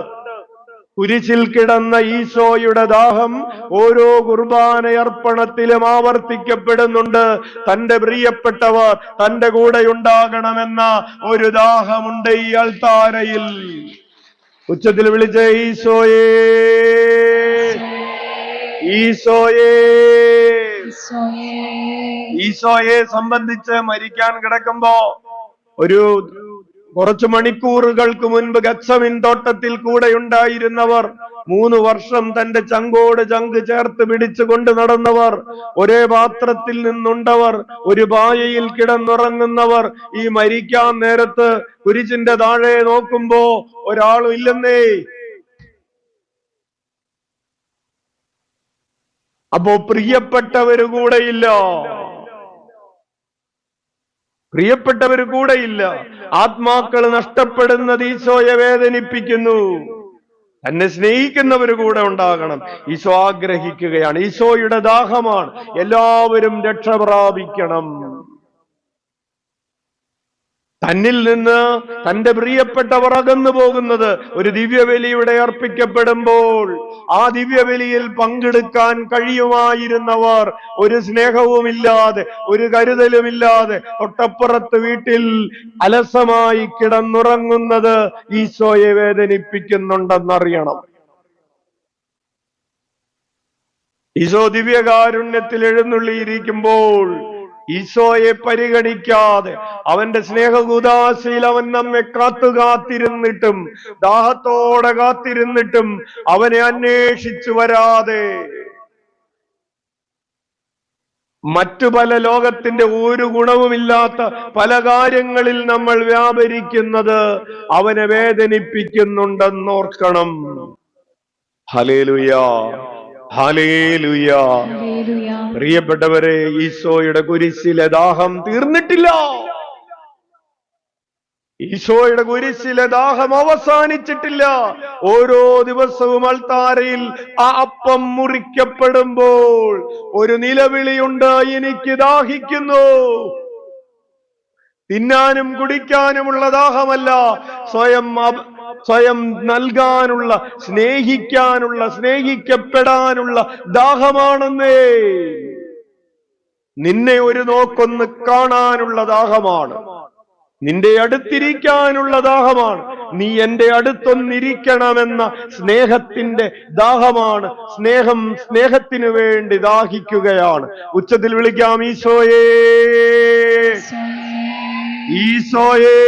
കുരിശിൽ കിടന്ന ഈശോയുടെ ദാഹം ഓരോ കുർബാനയർപ്പണത്തിലും ആവർത്തിക്കപ്പെടുന്നുണ്ട്. തന്റെ പ്രിയപ്പെട്ടവർ തന്റെ കൂടെ ഉണ്ടാകണമെന്ന ഒരു ദാഹമുണ്ട് ഈ അൾത്താരയിൽ. ഉച്ചത്തിൽ വിളിച്ച ഈശോയേ, ഈശോയേ. ഈശോയെ സംബന്ധിച്ച് മരിക്കാൻ കിടക്കുമ്പോ ഒരു കുറച്ചു മണിക്കൂറുകൾക്ക് മുൻപ് ഗത്സമീൻ തോട്ടത്തിൽ കൂടെ ഉണ്ടായിരുന്നവർ, 3 വർഷം തന്റെ ചങ്കോട് ചങ്ക് ചേർത്ത് പിടിച്ചുകൊണ്ട് നടന്നവർ, ഒരേ പാത്രത്തിൽ നിന്നുണ്ടവർ, ഒരു പായയിൽ കിടന്നുറങ്ങുന്നവർ, ഈ മരിക്കാൻ നേരത്ത് കുരിശിന്റെ താഴെ നോക്കുമ്പോ ഒരാളും ഇല്ലെന്നേ. അപ്പോ പ്രിയപ്പെട്ടവര് കൂടെയില്ല, പ്രിയപ്പെട്ടവര് കൂടെയില്ല. ആത്മാക്കൾ നഷ്ടപ്പെടുന്നത് ഈശോയെ വേദനിപ്പിക്കുന്നു. തന്നെ സ്നേഹിക്കുന്നവര് കൂടെ ഉണ്ടാകണം. ഈശോ ആഗ്രഹിക്കുകയാണ്, ഈശോയുടെ ദാഹമാണ് എല്ലാവരും രക്ഷ പ്രാപിക്കണം. തന്നിൽ നിന്ന് തന്റെ പ്രിയപ്പെട്ടവർ അകന്നു പോകുന്നത് ഒരു ദിവ്യബലിയുടെ അർപ്പിക്കപ്പെടുമ്പോൾ ആ ദിവ്യബലിയിൽ പങ്കെടുക്കാൻ കഴിയുമായിരുന്നവർ ഒരു സ്നേഹവുമില്ലാതെ, ഒരു കരുതലുമില്ലാതെ തൊട്ടപ്പുറത്ത് വീട്ടിൽ അലസമായി കിടന്നുറങ്ങുന്നത് ഈശോയെ വേദനിപ്പിക്കുന്നുണ്ടെന്നറിയണം. ഈശോ ദിവ്യകാരുണ്യത്തിൽ എഴുന്നള്ളിയിരിക്കുമ്പോൾ ഈശോയെ പരിഗണിക്കാതെ, അവന്റെ സ്നേഹകുദാശയിൽ അവൻ നമ്മെ കാത്തിരുന്നിട്ടും, ദാഹത്തോടെ കാത്തിരുന്നിട്ടും അവനെ അന്വേഷിച്ചു വരാതെ, മറ്റു പല ലോകത്തിന്റെ ഒരു ഗുണവുമില്ലാത്ത പല കാര്യങ്ങളിൽ നമ്മൾ വ്യാപരിക്കുന്നത് അവനെ വേദനിപ്പിക്കുന്നുണ്ടെന്നോർക്കണം. Hallelujah, hallelujah. പ്രിയപ്പെട്ടവരെ, ഈശോയുടെ കുരിശിലെ ദാഹം തീർന്നിട്ടില്ല. ഈശോയുടെ കുരിശിലെ ദാഹം അവസാനിച്ചിട്ടില്ല. ഓരോ ദിവസവും അൾത്താരയിൽ ആ അപ്പം മുറിക്കപ്പെടുമ്പോൾ ഒരു നിലവിളിയുണ്ട്, എനിക്ക് ദാഹിക്കുന്നു. തിന്നാനും കുടിക്കാനുമുള്ള ദാഹമല്ല, സ്വയം നൽകാനുള്ള, സ്നേഹിക്കാനുള്ള, സ്നേഹിക്കപ്പെടാനുള്ള ദാഹമാണെന്നേ. നിന്നെ ഒരു നോക്കൊന്ന് കാണാനുള്ള ദാഹമാണ്, നിന്റെ അടുത്തിരിക്കാനുള്ള ദാഹമാണ്, നീ എന്റെ അടുത്തൊന്നിരിക്കണമെന്ന സ്നേഹത്തിന്റെ ദാഹമാണ്. സ്നേഹത്തിന് വേണ്ടി ദാഹിക്കുകയാണ്. ഉച്ചത്തിൽ വിളിക്കാം, ഈശോയേ, ഈശോയേ.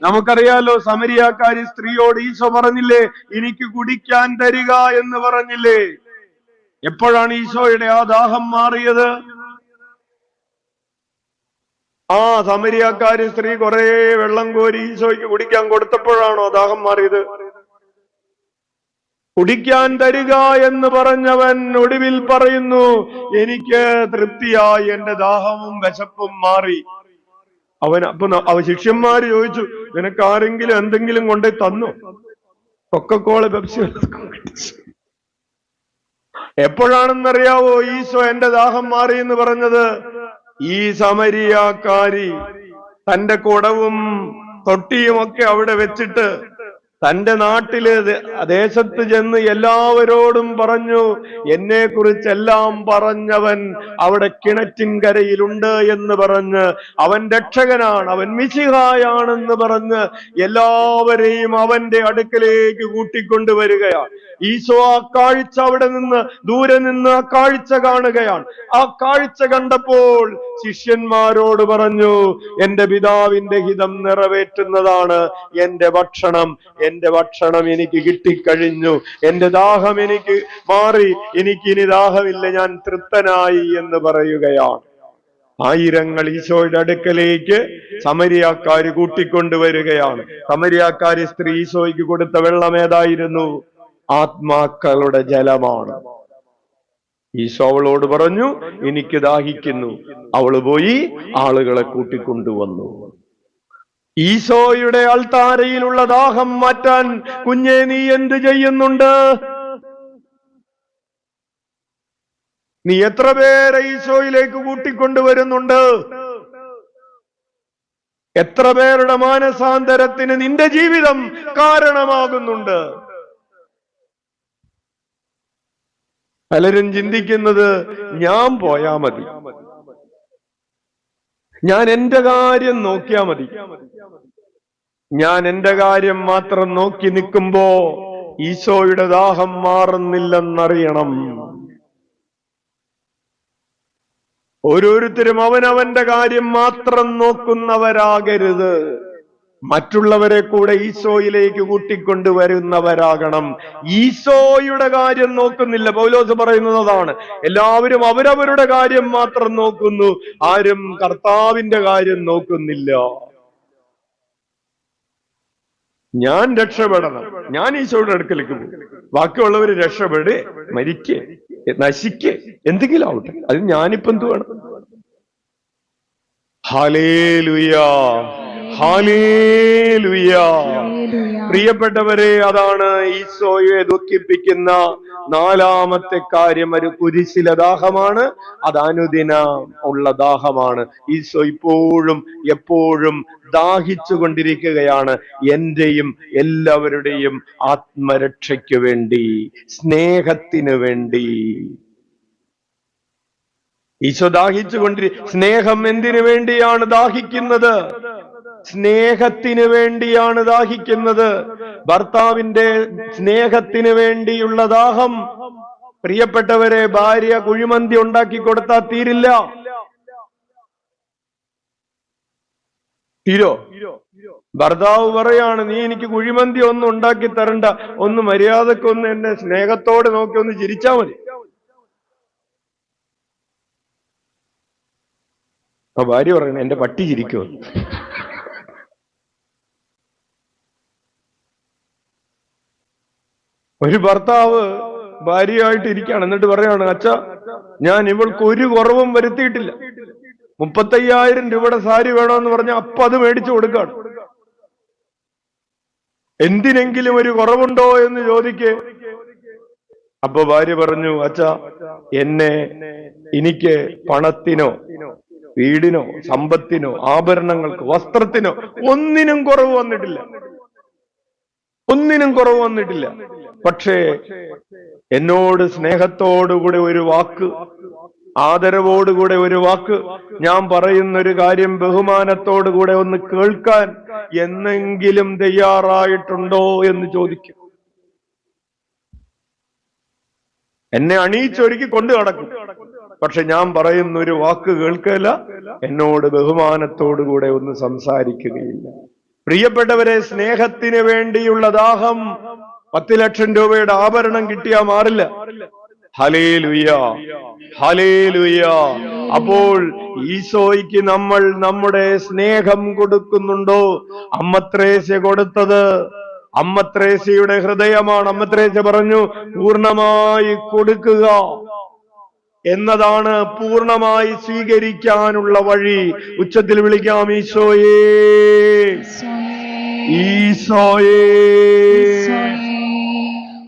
നമുക്കറിയാലോ, സമരിയാക്കാരി സ്ത്രീയോട് ഈശോ പറഞ്ഞില്ലേ, എനിക്ക് കുടിക്കാൻ തരിക എന്ന് പറഞ്ഞില്ലേ? എപ്പോഴാണ് ഈശോയുടെ ആ ദാഹം മാറിയത്? ആ സമരിയാക്കാരി സ്ത്രീ കുറെ വെള്ളം കോരി ഈശോയ്ക്ക് കുടിക്കാൻ കൊടുത്തപ്പോഴാണോ ദാഹം മാറിയത്? കുടിക്കാൻ തരിക എന്ന് പറഞ്ഞവൻ ഒടുവിൽ പറയുന്നു, എനിക്ക് തൃപ്തിയായി, എന്റെ ദാഹവും വിശപ്പും മാറി. അവ ശിഷ്യന്മാര് ചോദിച്ചു, നിനക്ക് ആരെങ്കിലും എന്തെങ്കിലും കൊണ്ടേ തന്നു? കൊക്കക്കോള, പെപ്സി എപ്പോഴാണെന്നറിയാവോ ഈശോ എന്റെ ദാഹം മാറി എന്ന് പറഞ്ഞത്? ഈ സമരിയാക്കാരി തന്റെ കുടവും തൊട്ടിയും ഒക്കെ അവിടെ വെച്ചിട്ട് തന്റെ നാട്ടില് ദേശത്ത് ചെന്ന് എല്ലാവരോടും പറഞ്ഞു, എന്നെ കുറിച്ചെല്ലാം പറഞ്ഞവൻ അവിടെ കിണറ്റിൻകരയിലുണ്ട് എന്ന് പറഞ്ഞ്, അവൻ രക്ഷകനാണ്, അവൻ മിശിഹായാണെന്ന് പറഞ്ഞ് എല്ലാവരെയും അവന്റെ അടുക്കലേക്ക് കൂട്ടിക്കൊണ്ടുവരികയാണ്. ഈശോ ആ കാഴ്ച അവിടെ നിന്ന് ദൂരെ നിന്ന് ആ കാഴ്ച കാണുകയാണ്. ആ കാഴ്ച കണ്ടപ്പോൾ ശിഷ്യന്മാരോട് പറഞ്ഞു, എന്റെ പിതാവിന്റെ ഹിതം നിറവേറ്റുന്നതാണ് എന്റെ ഭക്ഷണം. എന്റെ ഭക്ഷണം എനിക്ക് കിട്ടിക്കഴിഞ്ഞു, എന്റെ ദാഹം എനിക്ക് മാറി, എനിക്കിനി ദാഹമില്ല, ഞാൻ തൃപ്തനായി എന്ന് പറയുകയാണ്. ആയിരങ്ങൾ ഈശോയുടെ അടുക്കലേക്ക് സമരിയാക്കാര് കൂട്ടിക്കൊണ്ടുവരികയാണ്. സമരിയാക്കാരി സ്ത്രീ ഈശോയ്ക്ക് കൊടുത്ത വെള്ളം ഏതായിരുന്നു? ആത്മാക്കളുടെ ജലമാണ്. ഈശോ അവളോട് പറഞ്ഞു, എനിക്ക് ദാഹിക്കുന്നു. അവള് പോയി ആളുകളെ കൂട്ടിക്കൊണ്ടുവന്നു. ഈശോയുടെ അൾത്താരയിലുള്ള ദാഹം മാറ്റാൻ കുഞ്ഞെ നീ എന്ത് ചെയ്യുന്നുണ്ട്? നീ എത്ര പേരെ ഈശോയിലേക്ക് കൂട്ടിക്കൊണ്ടുവരുന്നുണ്ട്? എത്ര പേരുടെ മാനസാന്തരത്തിന് നിന്റെ ജീവിതം കാരണമാകുന്നുണ്ട്? പലരും ചിന്തിക്കുന്നത്, ഞാൻ പോയാ മതി, ഞാൻ എന്റെ കാര്യം നോക്കിയാ മതി. ഞാൻ എന്റെ കാര്യം മാത്രം നോക്കി നിൽക്കുമ്പോ ഈശോയുടെ ദാഹം മാറുന്നില്ലെന്നറിയണം. ഓരോരുത്തരും അവനവന്റെ കാര്യം മാത്രം നോക്കുന്നവരാകരുത്. മറ്റുള്ളവരെ കൂടെ ഈശോയിലേക്ക് കൂട്ടിക്കൊണ്ടുവരുന്നവരാകണം. ഈശോയുടെ കാര്യം നോക്കുന്നില്ല. പൗലോസ് പറയുന്നതാണ്, എല്ലാവരും അവരവരുടെ കാര്യം മാത്രം നോക്കുന്നു, ആരും കർത്താവിന്റെ കാര്യം നോക്കുന്നില്ല. ഞാൻ രക്ഷപ്പെടണം, ഞാൻ ഈശോയുടെ അടുക്കലേക്ക് പോകും, ബാക്കിയുള്ളവര് രക്ഷപ്പെട്, മരിക്ക്, നശിക്ക്, എന്തെങ്കിലും ആവട്ടെ, അത് ഞാനിപ്പോ എന്ത് വേണം? Hallelujah, hallelujah. പ്രിയപ്പെട്ടവരെ, അതാണ് ഈശോയെ ദുഃഖിപ്പിക്കുന്ന നാലാമത്തെ കാര്യം. ഒരു കുരിശിലെ ദാഹമാണ്, അത് അനുദിനം ഉള്ള ദാഹമാണ്. ഈശോ ഇപ്പോഴും എപ്പോഴും ദാഹിച്ചു കൊണ്ടിരിക്കുകയാണ്, എന്റെയും എല്ലാവരുടെയും ആത്മരക്ഷയ്ക്ക് വേണ്ടി, സ്നേഹത്തിന് വേണ്ടി. ഈശോ സ്നേഹം എന്തിനു വേണ്ടിയാണ് ദാഹിക്കുന്നത്? സ്നേഹത്തിന് വേണ്ടിയാണ് ദാഹിക്കുന്നത്. ഭർത്താവിന്റെ സ്നേഹത്തിന് വേണ്ടിയുള്ള ദാഹം. പ്രിയപ്പെട്ടവരെ, ഭാര്യ കുഴിമന്തി ഉണ്ടാക്കി കൊടുത്താൽ തീരില്ല. തീരോ? ഭർത്താവ് പറയാണ്, നീ എനിക്ക് കുഴിമന്തി ഒന്നും ഉണ്ടാക്കി തരണ്ട, ഒന്ന് മര്യാദക്കൊന്ന് എന്നെ സ്നേഹത്തോടെ നോക്കി ഒന്ന് ചിരിച്ചാ മതി. അപ്പൊ ഭാര്യ പറയണ, എന്റെ പട്ടി ചിരിക്കുമോ? ഒരു ഭർത്താവ് ഭാര്യയായിട്ട് ഇരിക്കുകയാണ്, എന്നിട്ട് പറയാണ്, അച്ഛാ, ഞാൻ ഇവൾക്ക് ഒരു കുറവും വരുത്തിയിട്ടില്ല, 35,000 രൂപയുടെ സാരി വേണമെന്ന് പറഞ്ഞ അപ്പൊ അത് മേടിച്ചു കൊടുക്കാണ്. എന്തിനെങ്കിലും ഒരു കുറവുണ്ടോ എന്ന് ചോദിക്കേ. അപ്പൊ ഭാര്യ പറഞ്ഞു, അച്ഛാ, എനിക്ക് പണത്തിനോ വീടിനോ സമ്പത്തിനോ ആഭരണങ്ങൾക്ക് വസ്ത്രത്തിനോ ഒന്നിനും കുറവ് വന്നിട്ടില്ല, ഒന്നിനും കുറവ് വന്നിട്ടില്ല. പക്ഷേ എന്നോട് സ്നേഹത്തോടുകൂടെ ഒരു വാക്ക്, ആദരവോടുകൂടെ ഒരു വാക്ക്, ഞാൻ പറയുന്നൊരു കാര്യം ബഹുമാനത്തോടുകൂടെ ഒന്ന് കേൾക്കാൻ എന്നെങ്കിലും തയ്യാറായിട്ടുണ്ടോ എന്ന് ചോദിക്കും. എന്നെ അണിയിച്ചൊരുക്കി കൊണ്ടു നടക്കും, പക്ഷെ ഞാൻ പറയുന്ന ഒരു വാക്ക് കേൾക്കല, എന്നോട് ബഹുമാനത്തോടുകൂടെ ഒന്ന് സംസാരിക്കുകയില്ല. പ്രിയപ്പെട്ടവരെ, സ്നേഹത്തിന് വേണ്ടിയുള്ള ദാഹം 10 ലക്ഷം രൂപയുടെ ആഭരണം കിട്ടിയാൽ മാറില്ല. Hallelujah, hallelujah. അപ്പോൾ ഈശോയ്ക്ക് നമ്മൾ നമ്മുടെ സ്നേഹം കൊടുക്കുന്നുണ്ടോ? അമ്മ ത്രേസ്യ കൊടുത്തത് അമ്മ ത്രേസ്യയുടെ ഹൃദയമാണ്. അമ്മ ത്രേസ്യ പറഞ്ഞു, പൂർണ്ണമായി കൊടുക്കുക എന്നതാണ് പൂർണ്ണമായി സ്വീകരിക്കാനുള്ള വഴി. ഉച്ചത്തിൽ വിളിക്കാം, ഈശോയേ, ഈശോയേ.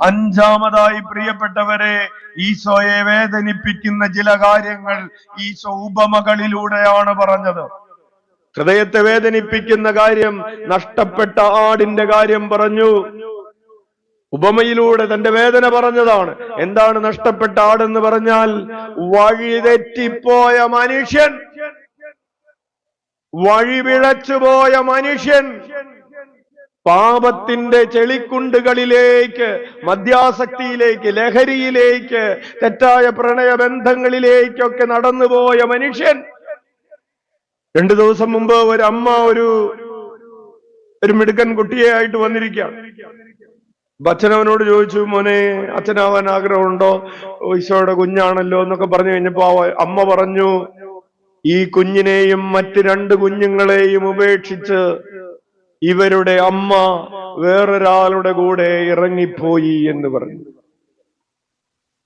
അഞ്ചാമതായി പ്രിയപ്പെട്ടവരെ, ഈശോയെ വേദനിപ്പിക്കുന്ന ചില കാര്യങ്ങൾ ഈശോ ഉപമകളിലൂടെയാണ് പറഞ്ഞത്. ഹൃദയത്തെ വേദനിപ്പിക്കുന്ന കാര്യം, നഷ്ടപ്പെട്ട ആടിന്റെ കാര്യം പറഞ്ഞു. ഉപമയിലൂടെ തന്റെ വേദന പറഞ്ഞതാണ്. എന്താണ് നഷ്ടപ്പെട്ട ആടെന്ന് പറഞ്ഞാൽ? വഴിതെറ്റിപ്പോയ മനുഷ്യൻ, വഴിപിഴച്ചുപോയ മനുഷ്യൻ, പാപത്തിന്റെ ചെളിക്കുണ്ടുകളിലേക്ക്, മദ്യാസക്തിയിലേക്ക്, ലഹരിയിലേക്ക്, തെറ്റായ പ്രണയബന്ധങ്ങളിലേക്കൊക്കെ നടന്നുപോയ മനുഷ്യൻ. 2 ദിവസം മുമ്പ് ഒരു അമ്മ ഒരു മിടുക്കൻ കുട്ടിയെ ആയിട്ട് വന്നിരിക്കുകയാണ്. അച്ഛനവനോട് ചോദിച്ചു, മോനെ അച്ഛനാവാൻ ആഗ്രഹമുണ്ടോ? ഈശോയുടെ കുഞ്ഞാണല്ലോ എന്നൊക്കെ പറഞ്ഞു കഴിഞ്ഞപ്പോ അമ്മ പറഞ്ഞു, ഈ കുഞ്ഞിനെയും മറ്റ് 2 കുഞ്ഞുങ്ങളെയും ഉപേക്ഷിച്ച് ഇവരുടെ അമ്മ വേറൊരാളുടെ കൂടെ ഇറങ്ങിപ്പോയി എന്ന് പറഞ്ഞു.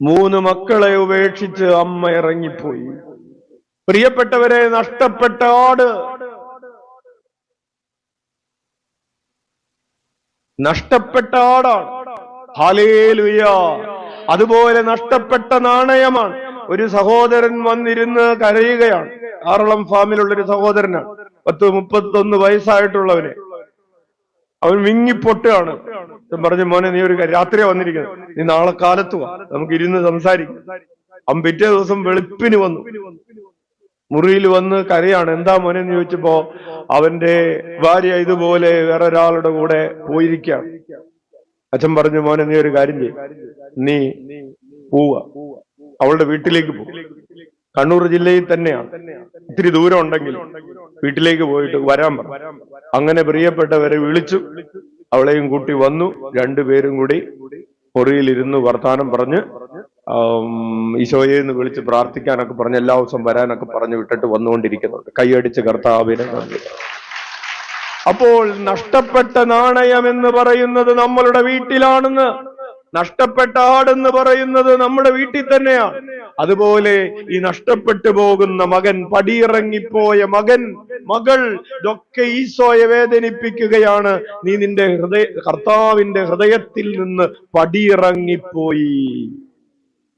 3 മക്കളെ ഉപേക്ഷിച്ച് അമ്മ ഇറങ്ങിപ്പോയി. പ്രിയപ്പെട്ടവരെ, നഷ്ടപ്പെട്ട ആട്, നഷ്ടപ്പെട്ട ആടാണ്. ഹല്ലേലൂയ. അതുപോലെ നഷ്ടപ്പെട്ട നാണയമാണ്. ഒരു സഹോദരൻ വന്നിരുന്ന് കരയുകയാണ്. ആറളം ഫാമിലുള്ള ഒരു സഹോദരനാണ്. 31 വയസ്സായിട്ടുള്ളവന്. അവൻ വിങ്ങിപ്പൊട്ടുകയാണ്. പറഞ്ഞു, മോനെ നീ ഒരു രാത്രിയാ വന്നിരിക്കുന്നത്, നീ നാളെ കാലത്ത് വാ, നമുക്ക് ഇരുന്ന് സംസാരിക്കും. അവൻ പിറ്റേ ദിവസം വെളുപ്പിന് വന്നു, മുറിയിൽ വന്ന് കരയാണ്. എന്താ മോനെ എന്ന് ചോദിച്ചപ്പോ അവന്റെ ഭാര്യ ഇതുപോലെ വേറൊരാളുടെ കൂടെ പോയിരിക്കുകയാണ്. അച്ഛൻ പറഞ്ഞു, മോനെ നീ ഒരു കാര്യം ചെയ്യും, നീ പോവുക, അവളുടെ വീട്ടിലേക്ക് പോകും. കണ്ണൂർ ജില്ലയിൽ തന്നെയാണ്, ഇത്തിരി ദൂരം ഉണ്ടെങ്കിൽ വീട്ടിലേക്ക് പോയിട്ട് വരാൻ പറഞ്ഞു. അങ്ങനെ പ്രിയപ്പെട്ടവരെ വിളിച്ചു, അവളെയും കൂട്ടി വന്നു. 2 പേരും കൂടി മുറിയിലിരുന്ന് വർത്താനം പറഞ്ഞ് ഈശോയെ എന്ന് വിളിച്ച് പ്രാർത്ഥിക്കാനൊക്കെ പറഞ്ഞ് എല്ലാ ദിവസവും വരാനൊക്കെ പറഞ്ഞു വിട്ടിട്ട് വന്നുകൊണ്ടിരിക്കുന്നുണ്ട്. കൈയടിച്ച് കർത്താവിനെ നന്ദി. അപ്പോൾ നഷ്ടപ്പെട്ട നാണയം എന്ന് പറയുന്നത് നമ്മളുടെ വീട്ടിലാണെന്ന്, നഷ്ടപ്പെട്ട ആടെന്ന് പറയുന്നത് നമ്മുടെ വീട്ടിൽ തന്നെയാണ്. അതുപോലെ ഈ നഷ്ടപ്പെട്ടു പോകുന്ന മകൻ, പടിയിറങ്ങിപ്പോയ മകൻ, മകൾ, ഇതൊക്കെ ഈശോയെ വേദനിപ്പിക്കുകയാണ്. നീ നിന്റെ കർത്താവിന്റെ ഹൃദയത്തിൽ നിന്ന് പടിയിറങ്ങിപ്പോയി.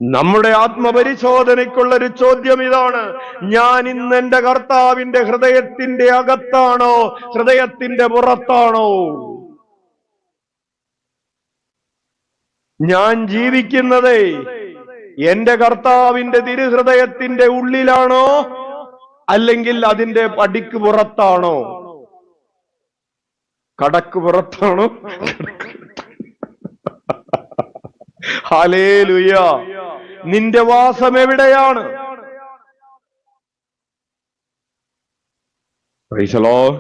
നമ്മുടെ ആത്മപരിശോധനയ്ക്കുള്ള ഒരു ചോദ്യം ഇതാണ്: ഞാൻ ഇന്ന് എന്റെ കർത്താവിന്റെ ഹൃദയത്തിന്റെ അകത്താണോ, ഹൃദയത്തിന്റെ പുറത്താണോ? ഞാൻ ജീവിക്കുന്നത് എന്റെ കർത്താവിന്റെ തിരുഹൃദയത്തിന്റെ ഉള്ളിലാണോ, അല്ലെങ്കിൽ അതിന്റെ പടിക്ക് പുറത്താണോ? കടക്ക് പുറത്താണോ? ഹല്ലേലൂയ. നിന്റെ വാസം എവിടെയാണ്? Price the Lord.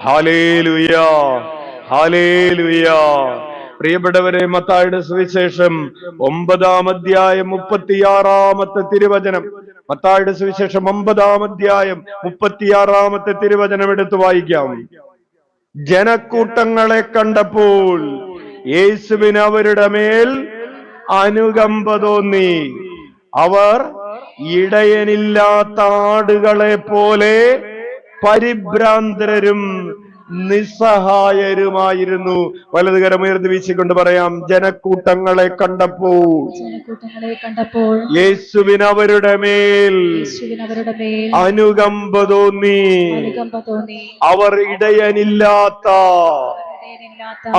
Hallelujah, hallelujah. പ്രിയപ്പെട്ടവരെ, മത്തായിയുടെ സുവിശേഷം 9-ാം അധ്യായം 36-ാമത്തെ തിരുവചനം. മത്തായിയുടെ സുവിശേഷം 9-ാം അധ്യായം 36-ാമത്തെ തിരുവചനം എടുത്തു വായിക്കാം. ജനക്കൂട്ടങ്ങളെ കണ്ടപ്പോൾ യേശുവിന് അവരുടെ മേൽ അനുകമ്പ തോന്നി. അവർ ഇടയനില്ലാത്ത ആടുകളെ പോലെ പരിഭ്രാന്തരും നിസ്സഹായരുമായിരുന്നു. വലതുകരമുയർത്തി വീശിക്കൊണ്ട് പറയാം, ജനക്കൂട്ടങ്ങളെ കണ്ടപ്പോൾ യേശുവിന് അവരുടെ മേൽ അനുകമ്പ തോന്നി. അവർ ഇടയനില്ലാത്ത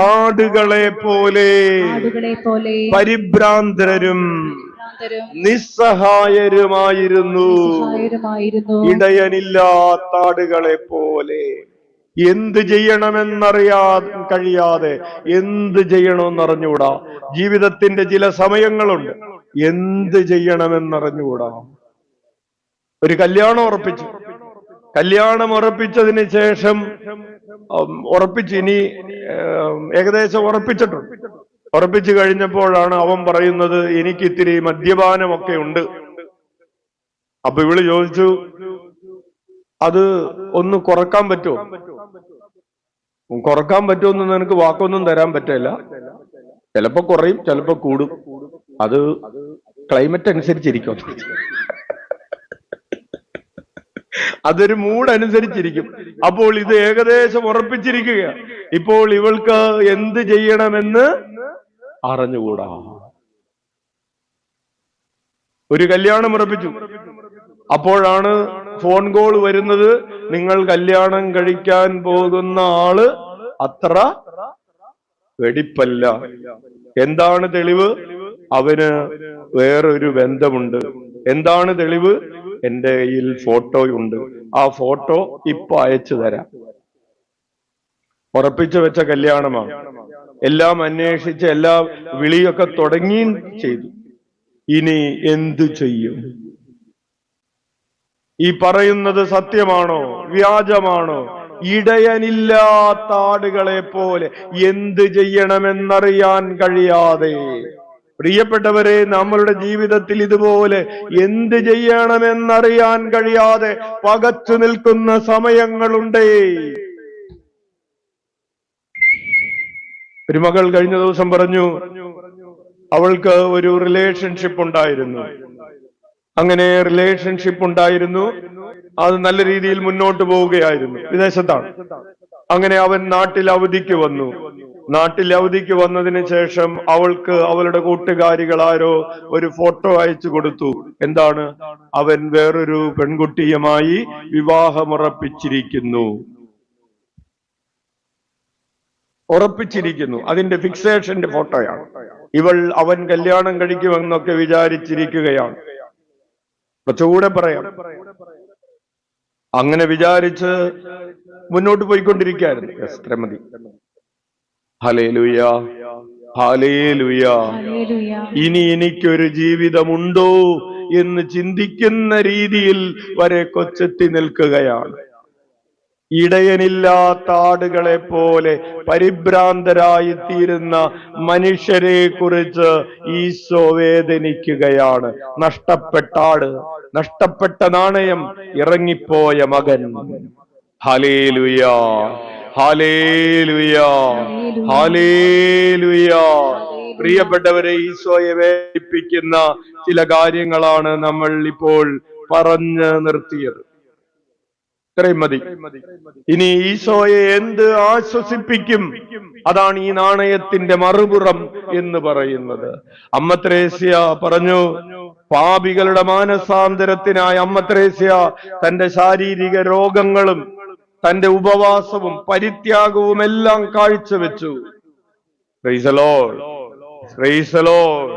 ആടുകളെ പോലെ പരിഭ്രാന്തരും നിസ്സഹായരുമായിരുന്നു. ഇടയനില്ലാത്ത ആടുകളെ പോലെ. എന്ത് കഴിയാതെ എന്ത് ചെയ്യണമെന്നറിഞ്ഞുകൂടാ. ജീവിതത്തിന്റെ ചില സമയങ്ങളുണ്ട്, എന്ത് ചെയ്യണമെന്നറിഞ്ഞുകൂടാ. ഒരു കല്യാണം ഉറപ്പിച്ചു. കല്യാണം ഉറപ്പിച്ചതിന് ശേഷം ഇനി ഏകദേശം ഉറപ്പിച്ചിട്ടുണ്ട്. ഉറപ്പിച്ചു കഴിഞ്ഞപ്പോഴാണ് അവൻ പറയുന്നത്, എനിക്ക് ഇത്തിരി മദ്യപാനമൊക്കെ ഉണ്ട്. അപ്പൊ ഇവള് ചോദിച്ചു, അത് ഒന്ന് കുറക്കാൻ പറ്റുമോ? കുറക്കാൻ പറ്റുമെന്ന് നിനക്ക് വാക്കൊന്നും തരാൻ പറ്റില്ല. ചിലപ്പോ കുറയും, ചിലപ്പോ കൂടും. അത് ക്ലൈമറ്റ് അനുസരിച്ചിരിക്കും. അതൊരു മൂഡ് അനുസരിച്ചിരിക്കും. അപ്പോൾ ഇത് ഏകദേശം ഉറപ്പിച്ചിരിക്കുക. ഇപ്പോൾ ഇവൾക്ക് എന്ത് ചെയ്യണമെന്ന് അറിഞ്ഞുകൂടാ. ഒരു കല്യാണം ഉറപ്പിച്ചു. അപ്പോഴാണ് ഫോൺ കോൾ വരുന്നത്, നിങ്ങൾ കല്യാണം കഴിക്കാൻ പോകുന്ന ആള് അത്ര വെടിപ്പല്ല. എന്താണ് തെളിവ്? അവന് വേറൊരു ബന്ധമുണ്ട്. എന്താണ് തെളിവ്? എന്റെ കയ്യിൽ ഫോട്ടോയുണ്ട്. ആ ഫോട്ടോ ഇപ്പൊ അയച്ചു തരാം. ഉറപ്പിച്ചു വെച്ച കല്യാണമാണ്. എല്ലാം അന്വേഷിച്ച് എല്ലാ വിളിയൊക്കെ തുടങ്ങിയും ചെയ്തു. ഇനി എന്തു ചെയ്യും? ഈ പറയുന്നത് സത്യമാണോ വ്യാജമാണോ? ഇടയനില്ലാത്ത ആടുകളെ പോലെ എന്ത് ചെയ്യണമെന്നറിയാൻ കഴിയാതെ, പ്രിയപ്പെട്ടവരെ, നമ്മളുടെ ജീവിതത്തിൽ ഇതുപോലെ എന്ത് ചെയ്യണമെന്നറിയാൻ കഴിയാതെ പകച്ചു നിൽക്കുന്ന സമയങ്ങളുണ്ടേ. ഒരു മകൾ കഴിഞ്ഞ ദിവസം പറഞ്ഞു, അവൾക്ക് ഒരു റിലേഷൻഷിപ്പ് ഉണ്ടായിരുന്നു. അങ്ങനെ റിലേഷൻഷിപ്പ് ഉണ്ടായിരുന്നു. അത് നല്ല രീതിയിൽ മുന്നോട്ട് പോവുകയായിരുന്നു. വിദേശത്താണ്. അങ്ങനെ അവൻ നാട്ടിൽ അവധിക്ക് വന്നു. നാട്ടിൽ അവധിക്ക് വന്നതിന് ശേഷം അവൾക്ക് അവളുടെ കൂട്ടുകാരികളാരോ ഒരു ഫോട്ടോ അയച്ചു കൊടുത്തു. എന്താണ്? അവൻ വേറൊരു പെൺകുട്ടിയുമായി വിവാഹമുറപ്പിച്ചിരിക്കുന്നു. അതിന്റെ ഫിക്സേഷന്റെ ഫോട്ടോയാണ്. അവൻ കല്യാണം കഴിക്കുമെന്നൊക്കെ വിചാരിച്ചിരിക്കുകയാണ്. കുറച്ചുകൂടെ പറയാം. അങ്ങനെ വിചാരിച്ച് മുന്നോട്ട് പോയിക്കൊണ്ടിരിക്കുകയായിരുന്നു. എത്ര മതി. Hallelujah, hallelujah. ഇനി എനിക്കൊരു ജീവിതമുണ്ടോ എന്ന് ചിന്തിക്കുന്ന രീതിയിൽ വരെ കൊച്ചെത്തി നിൽക്കുകയാണ്. ഇടയനില്ലാത്ത ആടുകളെ പോലെ പരിഭ്രാന്തരായി തീരുന്ന മനുഷ്യരെ കുറിച്ച് ഈശോ വേദനിക്കുകയാണ്. നഷ്ടപ്പെട്ട ആട്, നഷ്ടപ്പെട്ട നാണയം, ഇറങ്ങിപ്പോയ മകൻ. Hallelujah, hallelujah, hallelujah. പ്രിയപ്പെട്ടവരെ, ഈശോയെ വേദനിപ്പിക്കുന്ന ചില കാര്യങ്ങളാണ് നമ്മൾ ഇപ്പോൾ പറഞ്ഞു നിർത്തിയത്. ഇത്രയും മതി. ഇനി ഈശോയെ എന്ത് ആശ്വസിപ്പിക്കും? അതാണ് ഈ നാണയത്തിന്റെ മറുപുറം എന്ന് പറയുന്നത്. അമ്മ ത്രേസ്യ പറഞ്ഞു, പാപികളുടെ മാനസാന്തരത്തിനായി അമ്മ ത്രേസ്യ തന്റെ ശാരീരിക രോഗങ്ങളും തന്റെ ഉപവാസവും പരിത്യാഗവും എല്ലാം കാഴ്ചവെച്ചു. Praise the Lord, praise the Lord.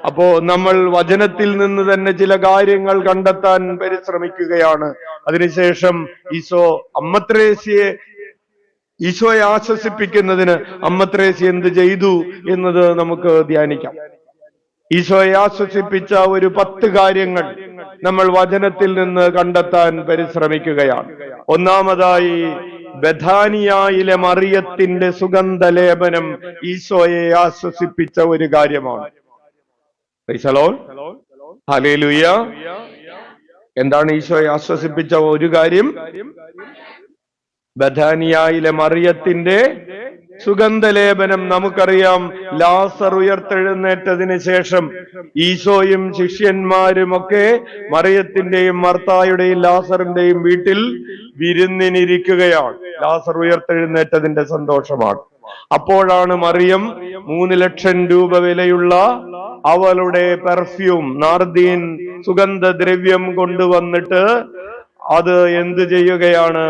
അപ്പോ നമ്മൾ വചനത്തിൽ നിന്ന് തന്നെ ചില കാര്യങ്ങൾ കണ്ടെത്താൻ പരിശ്രമിക്കുകയാണ്. അതിനുശേഷം ഈശോയെ ആശ്വസിപ്പിക്കുന്നതിന് അമ്മ ത്രേസ്യ എന്ത് ചെയ്തു എന്നത് നമുക്ക് ധ്യാനിക്കാം. ഈശോയെ ആശ്വസിപ്പിച്ച ഒരു 10 കാര്യങ്ങൾ നമ്മൾ വചനത്തിൽ നിന്ന് കണ്ടെത്താൻ പരിശ്രമിക്കുകയാണ്. ഒന്നാമതായി, ബഥാനിയയിലെ മറിയത്തിന്റെ സുഗന്ധലേപനം ഈശോയെ ആശ്വസിപ്പിച്ച ഒരു കാര്യമാണ്. Price the Lord, hallelujah. എന്താണ് ഈശോയെ ആശ്വസിപ്പിച്ച ഒരു കാര്യം? ബഥാനിയയിലെ മറിയത്തിന്റെ സുഗന്ധലേപനം. നമുക്കറിയാം, ലാസർ ഉയർത്തെഴുന്നേറ്റതിന് ശേഷം ഈശോയും ശിഷ്യന്മാരും ഒക്കെ മറിയത്തിന്റെയും മർത്തായുടെയും ലാസറിന്റെയും വീട്ടിൽ വിരുന്നിനിരിക്കുകയാണ്. ലാസർ ഉയർത്തെഴുന്നേറ്റതിന്റെ സന്തോഷമാണ്. അപ്പോഴാണ് മറിയം 3 ലക്ഷം രൂപ വിലയുള്ള അവളുടെ പെർഫ്യൂം, നാർദീൻ സുഗന്ധദ്രവ്യം കൊണ്ടുവന്നിട്ട് അത് എന്ത് ചെയ്യുകയാണ്?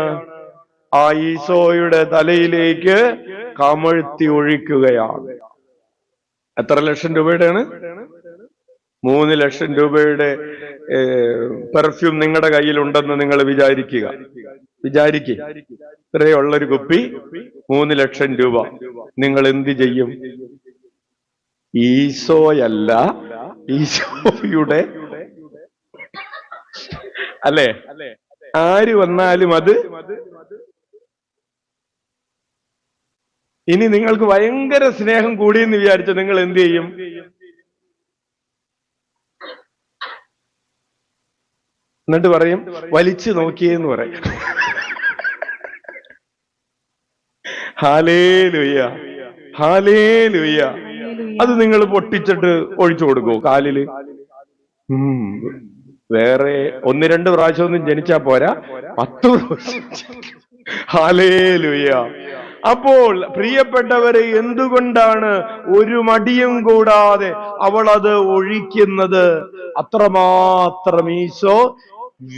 ആ ഈശോയുടെ തലയിലേക്ക് കമഴ്ത്തി ഒഴിക്കുകയാണ്. എത്ര ലക്ഷം രൂപയുടെയാണ്? 3 ലക്ഷം രൂപയുടെ പെർഫ്യൂം നിങ്ങളുടെ കയ്യിലുണ്ടെന്ന് നിങ്ങൾ വിചാരിക്കുക. ഇത്രയുള്ളൊരു കുപ്പി, 3 ലക്ഷം രൂപ. നിങ്ങൾ എന്ത് ചെയ്യും? ഈശോയല്ല, ഈശോയുടെ അല്ലേ, ആര് വന്നാലും അത്. ഇനി നിങ്ങൾക്ക് ഭയങ്കര സ്നേഹം കൂടിയെന്ന് വിചാരിച്ച നിങ്ങൾ എന്ത് ചെയ്യും? എന്നിട്ട് പറയും, വലിച്ചു നോക്കിയെന്ന് പറയും. Hallelujah, hallelujah. അത് നിങ്ങൾ പൊട്ടിച്ചിട്ട് ഒഴിച്ചു കൊടുക്കൂ കാലില്. വേറെ 1-2 പ്രാവശ്യമൊന്നും ജനിച്ചാ പോരാ, 10 പ്രാവശ്യം. ഹല്ലേലൂയ. അപ്പോൾ പ്രിയപ്പെട്ടവരെ, എന്തുകൊണ്ടാണ് ഒരു മടിയും കൂടാതെ അവൾ അത് ഒഴിക്കുന്നത്? അത്രമാത്രം ഈശോ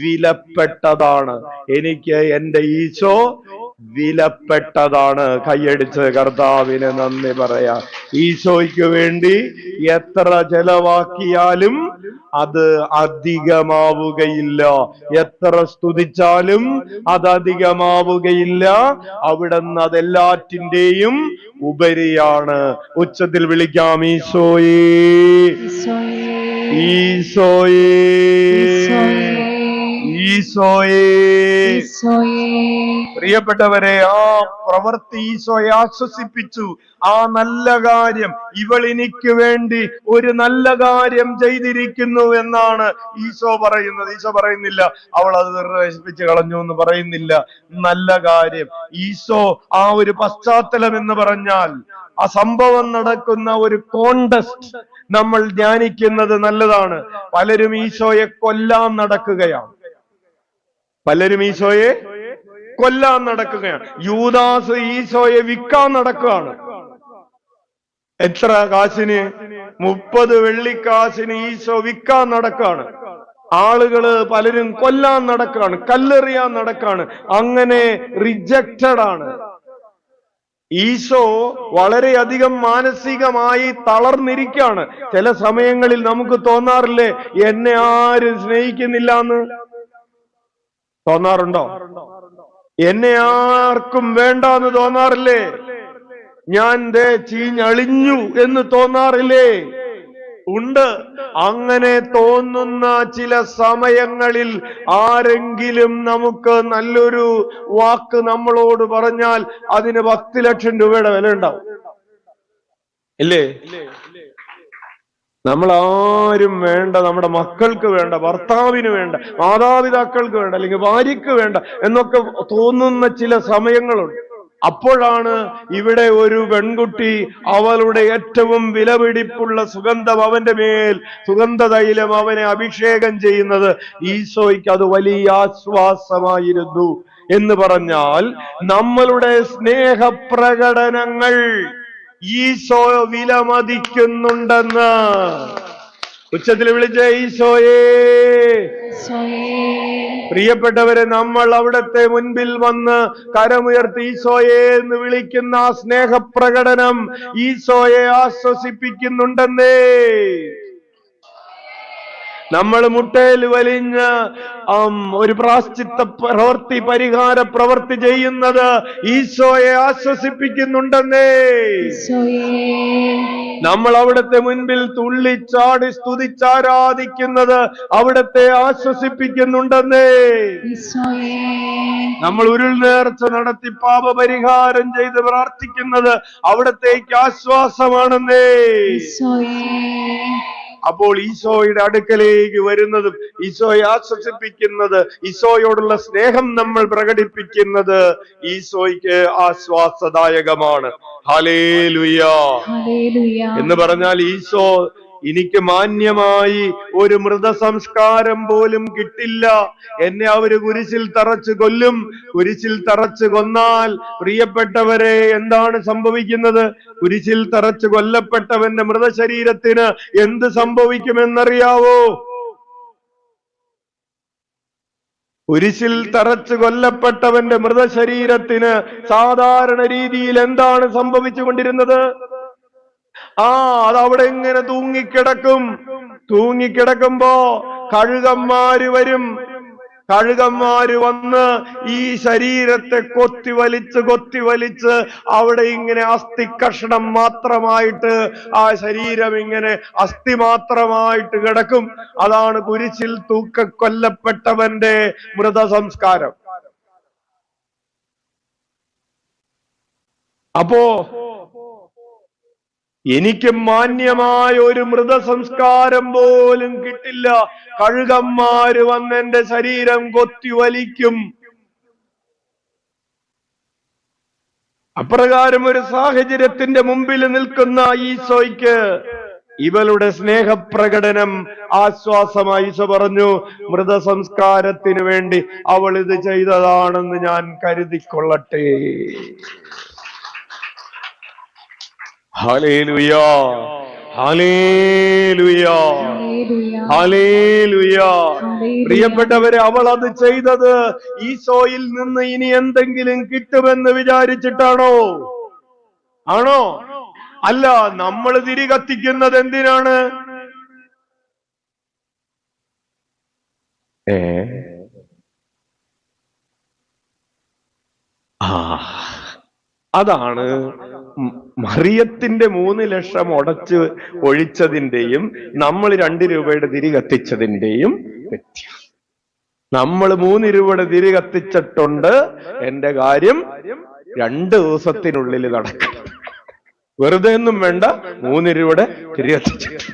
വിലപ്പെട്ടതാണ്. എനിക്ക് എന്റെ ഈശോ വിലപ്പെട്ടതാണ്. കൈയടിച്ച് കർത്താവിന് നന്ദി പറയാം. ഈശോയ്ക്ക് വേണ്ടി എത്ര ചെലവാക്കിയാലും അത് അധികമാവുകയില്ല. എത്ര സ്തുതിച്ചാലും അത് അധികമാവുകയില്ല. അവിടുന്ന് അതെല്ലാറ്റിന്റെയും ഉപരിയാണ്. ഉച്ചത്തിൽ വിളിക്കാം, ഈശോയേ, ഈശോയേ, ഈശോയേ. പ്രിയപ്പെട്ടവരെ, ആ പ്രവൃത്തി ഈശോയെ ആശ്വസിപ്പിച്ചു. ആ നല്ല കാര്യം, ഇവൾ എനിക്ക് വേണ്ടി ഒരു നല്ല കാര്യം ചെയ്തിരിക്കുന്നു എന്നാണ് ഈശോ പറയുന്നത്. ഈശോ പറയുന്നില്ല അവൾ അത് നിർദ്ദേശിപ്പിച്ച് കളഞ്ഞു എന്ന് പറയുന്നില്ല. നല്ല കാര്യം. ഈശോ ആ ഒരു പശ്ചാത്തലം എന്ന് പറഞ്ഞാൽ, ആ സംഭവം നടക്കുന്ന ഒരു കോണ്ടസ്റ്റ് നമ്മൾ ധ്യാനിക്കുന്നത് നല്ലതാണ്. പലരും ഈശോയെ കൊല്ലാൻ നടക്കുകയാണ്. പലരും ഈശോയെ കൊല്ലാൻ നടക്കുകയാണ്. യൂദാസ് ഈശോയെ വിൽക്കാൻ നടക്കുകയാണ്. എത്ര കാശിന്? 30 വെള്ളിക്കാശിന് ഈശോ വിൽക്കാൻ നടക്കുകയാണ്. ആളുകള് പലരും കൊല്ലാൻ നടക്കുകയാണ്, കല്ലെറിയാൻ നടക്കുകയാണ്. അങ്ങനെ റിജക്റ്റഡ് ആണ്. ഈശോ വളരെയധികം മാനസികമായി തളർന്നിരിക്കുകയാണ്. ചില സമയങ്ങളിൽ നമുക്ക് തോന്നാറില്ലേ, എന്നെ ആരും സ്നേഹിക്കുന്നില്ല എന്ന്? തോന്നാറുണ്ടോ? എന്നെ ആർക്കും വേണ്ടാന്ന് തോന്നാറില്ലേ? ഞാൻ ചീഞ്ഞളിഞ്ഞു എന്ന് തോന്നാറില്ലേ? ഉണ്ട്. അങ്ങനെ തോന്നുന്ന ചില സമയങ്ങളിൽ ആരെങ്കിലും നമുക്ക് നല്ലൊരു വാക്ക് നമ്മളോട് പറഞ്ഞാൽ അതിന് 10 ലക്ഷം രൂപയുടെ വില ഉണ്ടാവും, ഇല്ലേ? നമ്മൾ ആരും വേണ്ട, നമ്മുടെ മക്കൾക്ക് വേണ്ട, ഭർത്താവിന് വേണ്ട, മാതാപിതാക്കൾക്ക് വേണ്ട, അല്ലെങ്കിൽ ഭാര്യയ്ക്ക് വേണ്ട എന്നൊക്കെ തോന്നുന്ന ചില സമയങ്ങളുണ്ട്. അപ്പോഴാണ് ഇവിടെ ഒരു പെൺകുട്ടി അവളുടെ ഏറ്റവും വിലപിടിപ്പുള്ള സുഗന്ധം അവന്റെ മേൽ, സുഗന്ധ തൈലം അവനെ അഭിഷേകം ചെയ്യുന്നത്. ഈശോയ്ക്ക് അത് വലിയ ആശ്വാസമായിരുന്നു. എന്ന് പറഞ്ഞാൽ നമ്മളുടെ സ്നേഹപ്രകടനങ്ങൾ ഈശോ വിലമതിക്കുന്നുണ്ടെന്ന്. ഉച്ചത്തിൽ വിളിച്ച ഈശോയേ. പ്രിയപ്പെട്ടവരെ, നമ്മൾ അവിടത്തെ മുൻപിൽ വന്ന് കരമുയർത്തി ഈശോയെ എന്ന് വിളിക്കുന്ന ആ സ്നേഹപ്രകടനം ഈശോയെ ആശ്വസിപ്പിക്കുന്നുണ്ടെന്നേ. നമ്മൾ മുട്ടയിൽ വലിഞ്ഞ് ഒരു പ്രാശ്ചിത്ത പ്രവൃത്തി, പരിഹാര പ്രവൃത്തി ചെയ്യുന്നത് ഈശോയെ ആശ്വസിപ്പിക്കുന്നുണ്ടെന്നേ. നമ്മൾ അവിടുത്തെ മുൻപിൽ തുള്ളിച്ചാടി സ്തുതിച്ചാരാധിക്കുന്നത് അവിടത്തെ ആശ്വസിപ്പിക്കുന്നുണ്ടെന്നേ. നമ്മൾ ഉരുൾ നേർച്ച നടത്തി പാപപരിഹാരം ചെയ്ത് പ്രാർത്ഥിക്കുന്നത് അവിടത്തേക്ക് ആശ്വാസമാണെന്നേ. അപ്പോൾ ഈശോയുടെ അടുക്കലേക്ക് വരുന്നതും ഈശോയെ ആശ്വസിപ്പിക്കുന്നത്, ഈശോയോടുള്ള സ്നേഹം നമ്മൾ പ്രകടിപ്പിക്കുന്നത് ഈശോയ്ക്ക് ആശ്വാസദായകമാണ്. ഹല്ലേലൂയ എന്ന് പറഞ്ഞാൽ ഈശോ എനിക്ക് മാന്യമായി ഒരു മൃതസംസ്കാരം പോലും കിട്ടില്ല. എന്നെ അവര് കുരിശിൽ തറച്ച് കൊല്ലും. കുരിശിൽ തറച്ച് കൊന്നാൽ പ്രിയപ്പെട്ടവരെ എന്താണ് സംഭവിക്കുന്നത്? കുരിശിൽ തറച്ച് കൊല്ലപ്പെട്ടവന്റെ മൃതശരീരത്തിന് എന്ത് സംഭവിക്കുമെന്നറിയാവോ? കുരിശിൽ തറച്ച് കൊല്ലപ്പെട്ടവന്റെ മൃതശരീരത്തിന് സാധാരണ രീതിയിൽ എന്താണ് സംഭവിച്ചുകൊണ്ടിരുന്നത്? അതവിടെ ഇങ്ങനെ തൂങ്ങിക്കിടക്കും. തൂങ്ങിക്കിടക്കുമ്പോ കഴുകന്മാര് വരും. കഴുകന്മാര് വന്ന് ഈ ശരീരത്തെ കൊത്തിവലിച്ച് അവിടെ ഇങ്ങനെ അസ്ഥി കഷണം മാത്രമായിട്ട് ആ ശരീരം ഇങ്ങനെ അസ്ഥി മാത്രമായിട്ട് കിടക്കും. അതാണ് കുരിശിൽ തൂക്കിക്കൊല്ലപ്പെട്ടവന്റെ മൃതസംസ്കാരം. അപ്പോ എനിക്ക് മാന്യമായ ഒരു മൃതസംസ്കാരം പോലും കിട്ടില്ല. കഴുകന്മാര് വന്ന് എന്റെ ശരീരം കൊത്തി വലിക്കും. അപ്രകാരം ഒരു സാഹചര്യത്തിന്റെ മുമ്പിൽ നിൽക്കുന്ന ഈശോയ്ക്ക് ഇവളുടെ സ്നേഹപ്രകടനം ആശ്വാസമായി. ഈശോ പറഞ്ഞു, മൃതസംസ്കാരത്തിന് വേണ്ടി അവൾ ഇത് ചെയ്തതാണെന്ന് ഞാൻ കരുതിക്കൊള്ളട്ടെ. Hallelujah, hallelujah, hallelujah. പ്രിയപ്പെട്ടവരെ, അവൾ അത് ചെയ്തത് ഈശോയിൽ നിന്ന് ഇനി എന്തെങ്കിലും കിട്ടുമെന്ന് വിചാരിച്ചിട്ടാണോ? ആണോ? അല്ല. നമ്മൾ തിരി കത്തിക്കുന്നത് എന്തിനാണ്? അതാണ് മറിയത്തിന്റെ 3 ലക്ഷം ഒഴിച്ചതിന്റെയും നമ്മൾ 2 രൂപയുടെ തിരി കത്തിച്ചതിന്റെയും വ്യത്യാസം. നമ്മൾ 3 രൂപയുടെ തിരി കത്തിച്ചിട്ടുണ്ട്. എന്റെ കാര്യം 2 ദിവസത്തിനുള്ളിൽ നടക്കും. വെറുതെ ഒന്നും വേണ്ട, 3 രൂപയുടെ തിരി കത്തിച്ചിട്ട്.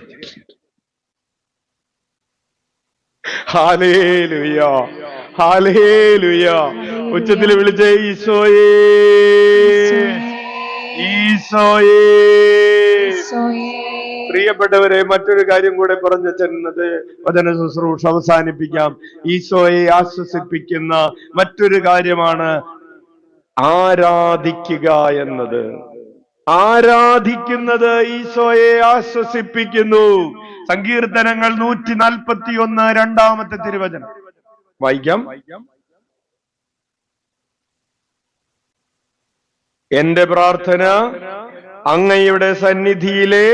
Hallelujah, hallelujah. ഉച്ചത്തിൽ വിളിച്ചേ, ഈശോയേ, ഈശോയേ. പ്രിയപ്പെട്ടവരെ, മറ്റൊരു കാര്യം കൂടെ പറഞ്ഞു ചെന്നത് വചന ശുശ്രൂഷ അവസാനിപ്പിക്കാം. ഈശോയെ ആശ്വസിപ്പിക്കുന്ന മറ്റൊരു കാര്യമാണ് ആരാധിക്കുക എന്നത്. ആരാധിക്കുന്നത് ഈശോയെ ആശ്വസിപ്പിക്കുന്നു. സങ്കീർത്തനങ്ങൾ 141 രണ്ടാമത്തെ തിരുവചനം വായിക്കാം. എന്റെ പ്രാർത്ഥന അങ്ങയുടെ സന്നിധിയിലെ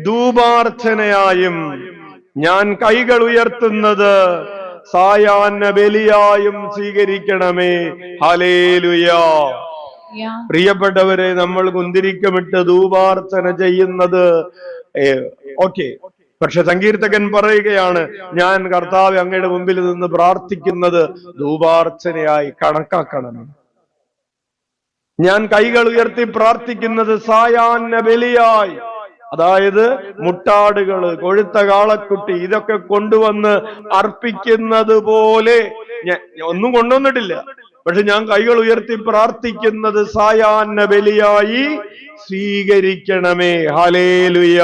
ധൂപാർച്ചനയായും ഞാൻ കൈകൾ ഉയർത്തുന്നത് സായാഹ്ന ബലിയായും സ്വീകരിക്കണമേ. ഹല്ലേലൂയ. പ്രിയപ്പെട്ടവരെ, നമ്മൾ കുന്തിരിക്കമിട്ട് ധൂപാർച്ചന ചെയ്യുന്നത് ഓക്കെ, പക്ഷെ സങ്കീർത്തകൻ പറയുകയാണ്, ഞാൻ കർത്താവ് അങ്ങയുടെ മുമ്പിൽ നിന്ന് പ്രാർത്ഥിക്കുന്നത് ധൂപാർച്ചനയായി കണക്കാക്കണം. ഞാൻ കൈകൾ ഉയർത്തി പ്രാർത്ഥിക്കുന്നത് സായാഹ്ന ബലിയായി, അതായത് മുട്ടാടുകള്, കൊഴുത്ത കാളക്കുട്ടി, ഇതൊക്കെ കൊണ്ടുവന്ന് അർപ്പിക്കുന്നത് പോലെ ഒന്നും കൊണ്ടുവന്നിട്ടില്ല. പക്ഷെ ഞാൻ കൈകൾ ഉയർത്തി പ്രാർത്ഥിക്കുന്നത് സായാഹ്ന ബലിയായി സ്വീകരിക്കണമേ. ഹല്ലേലൂയ.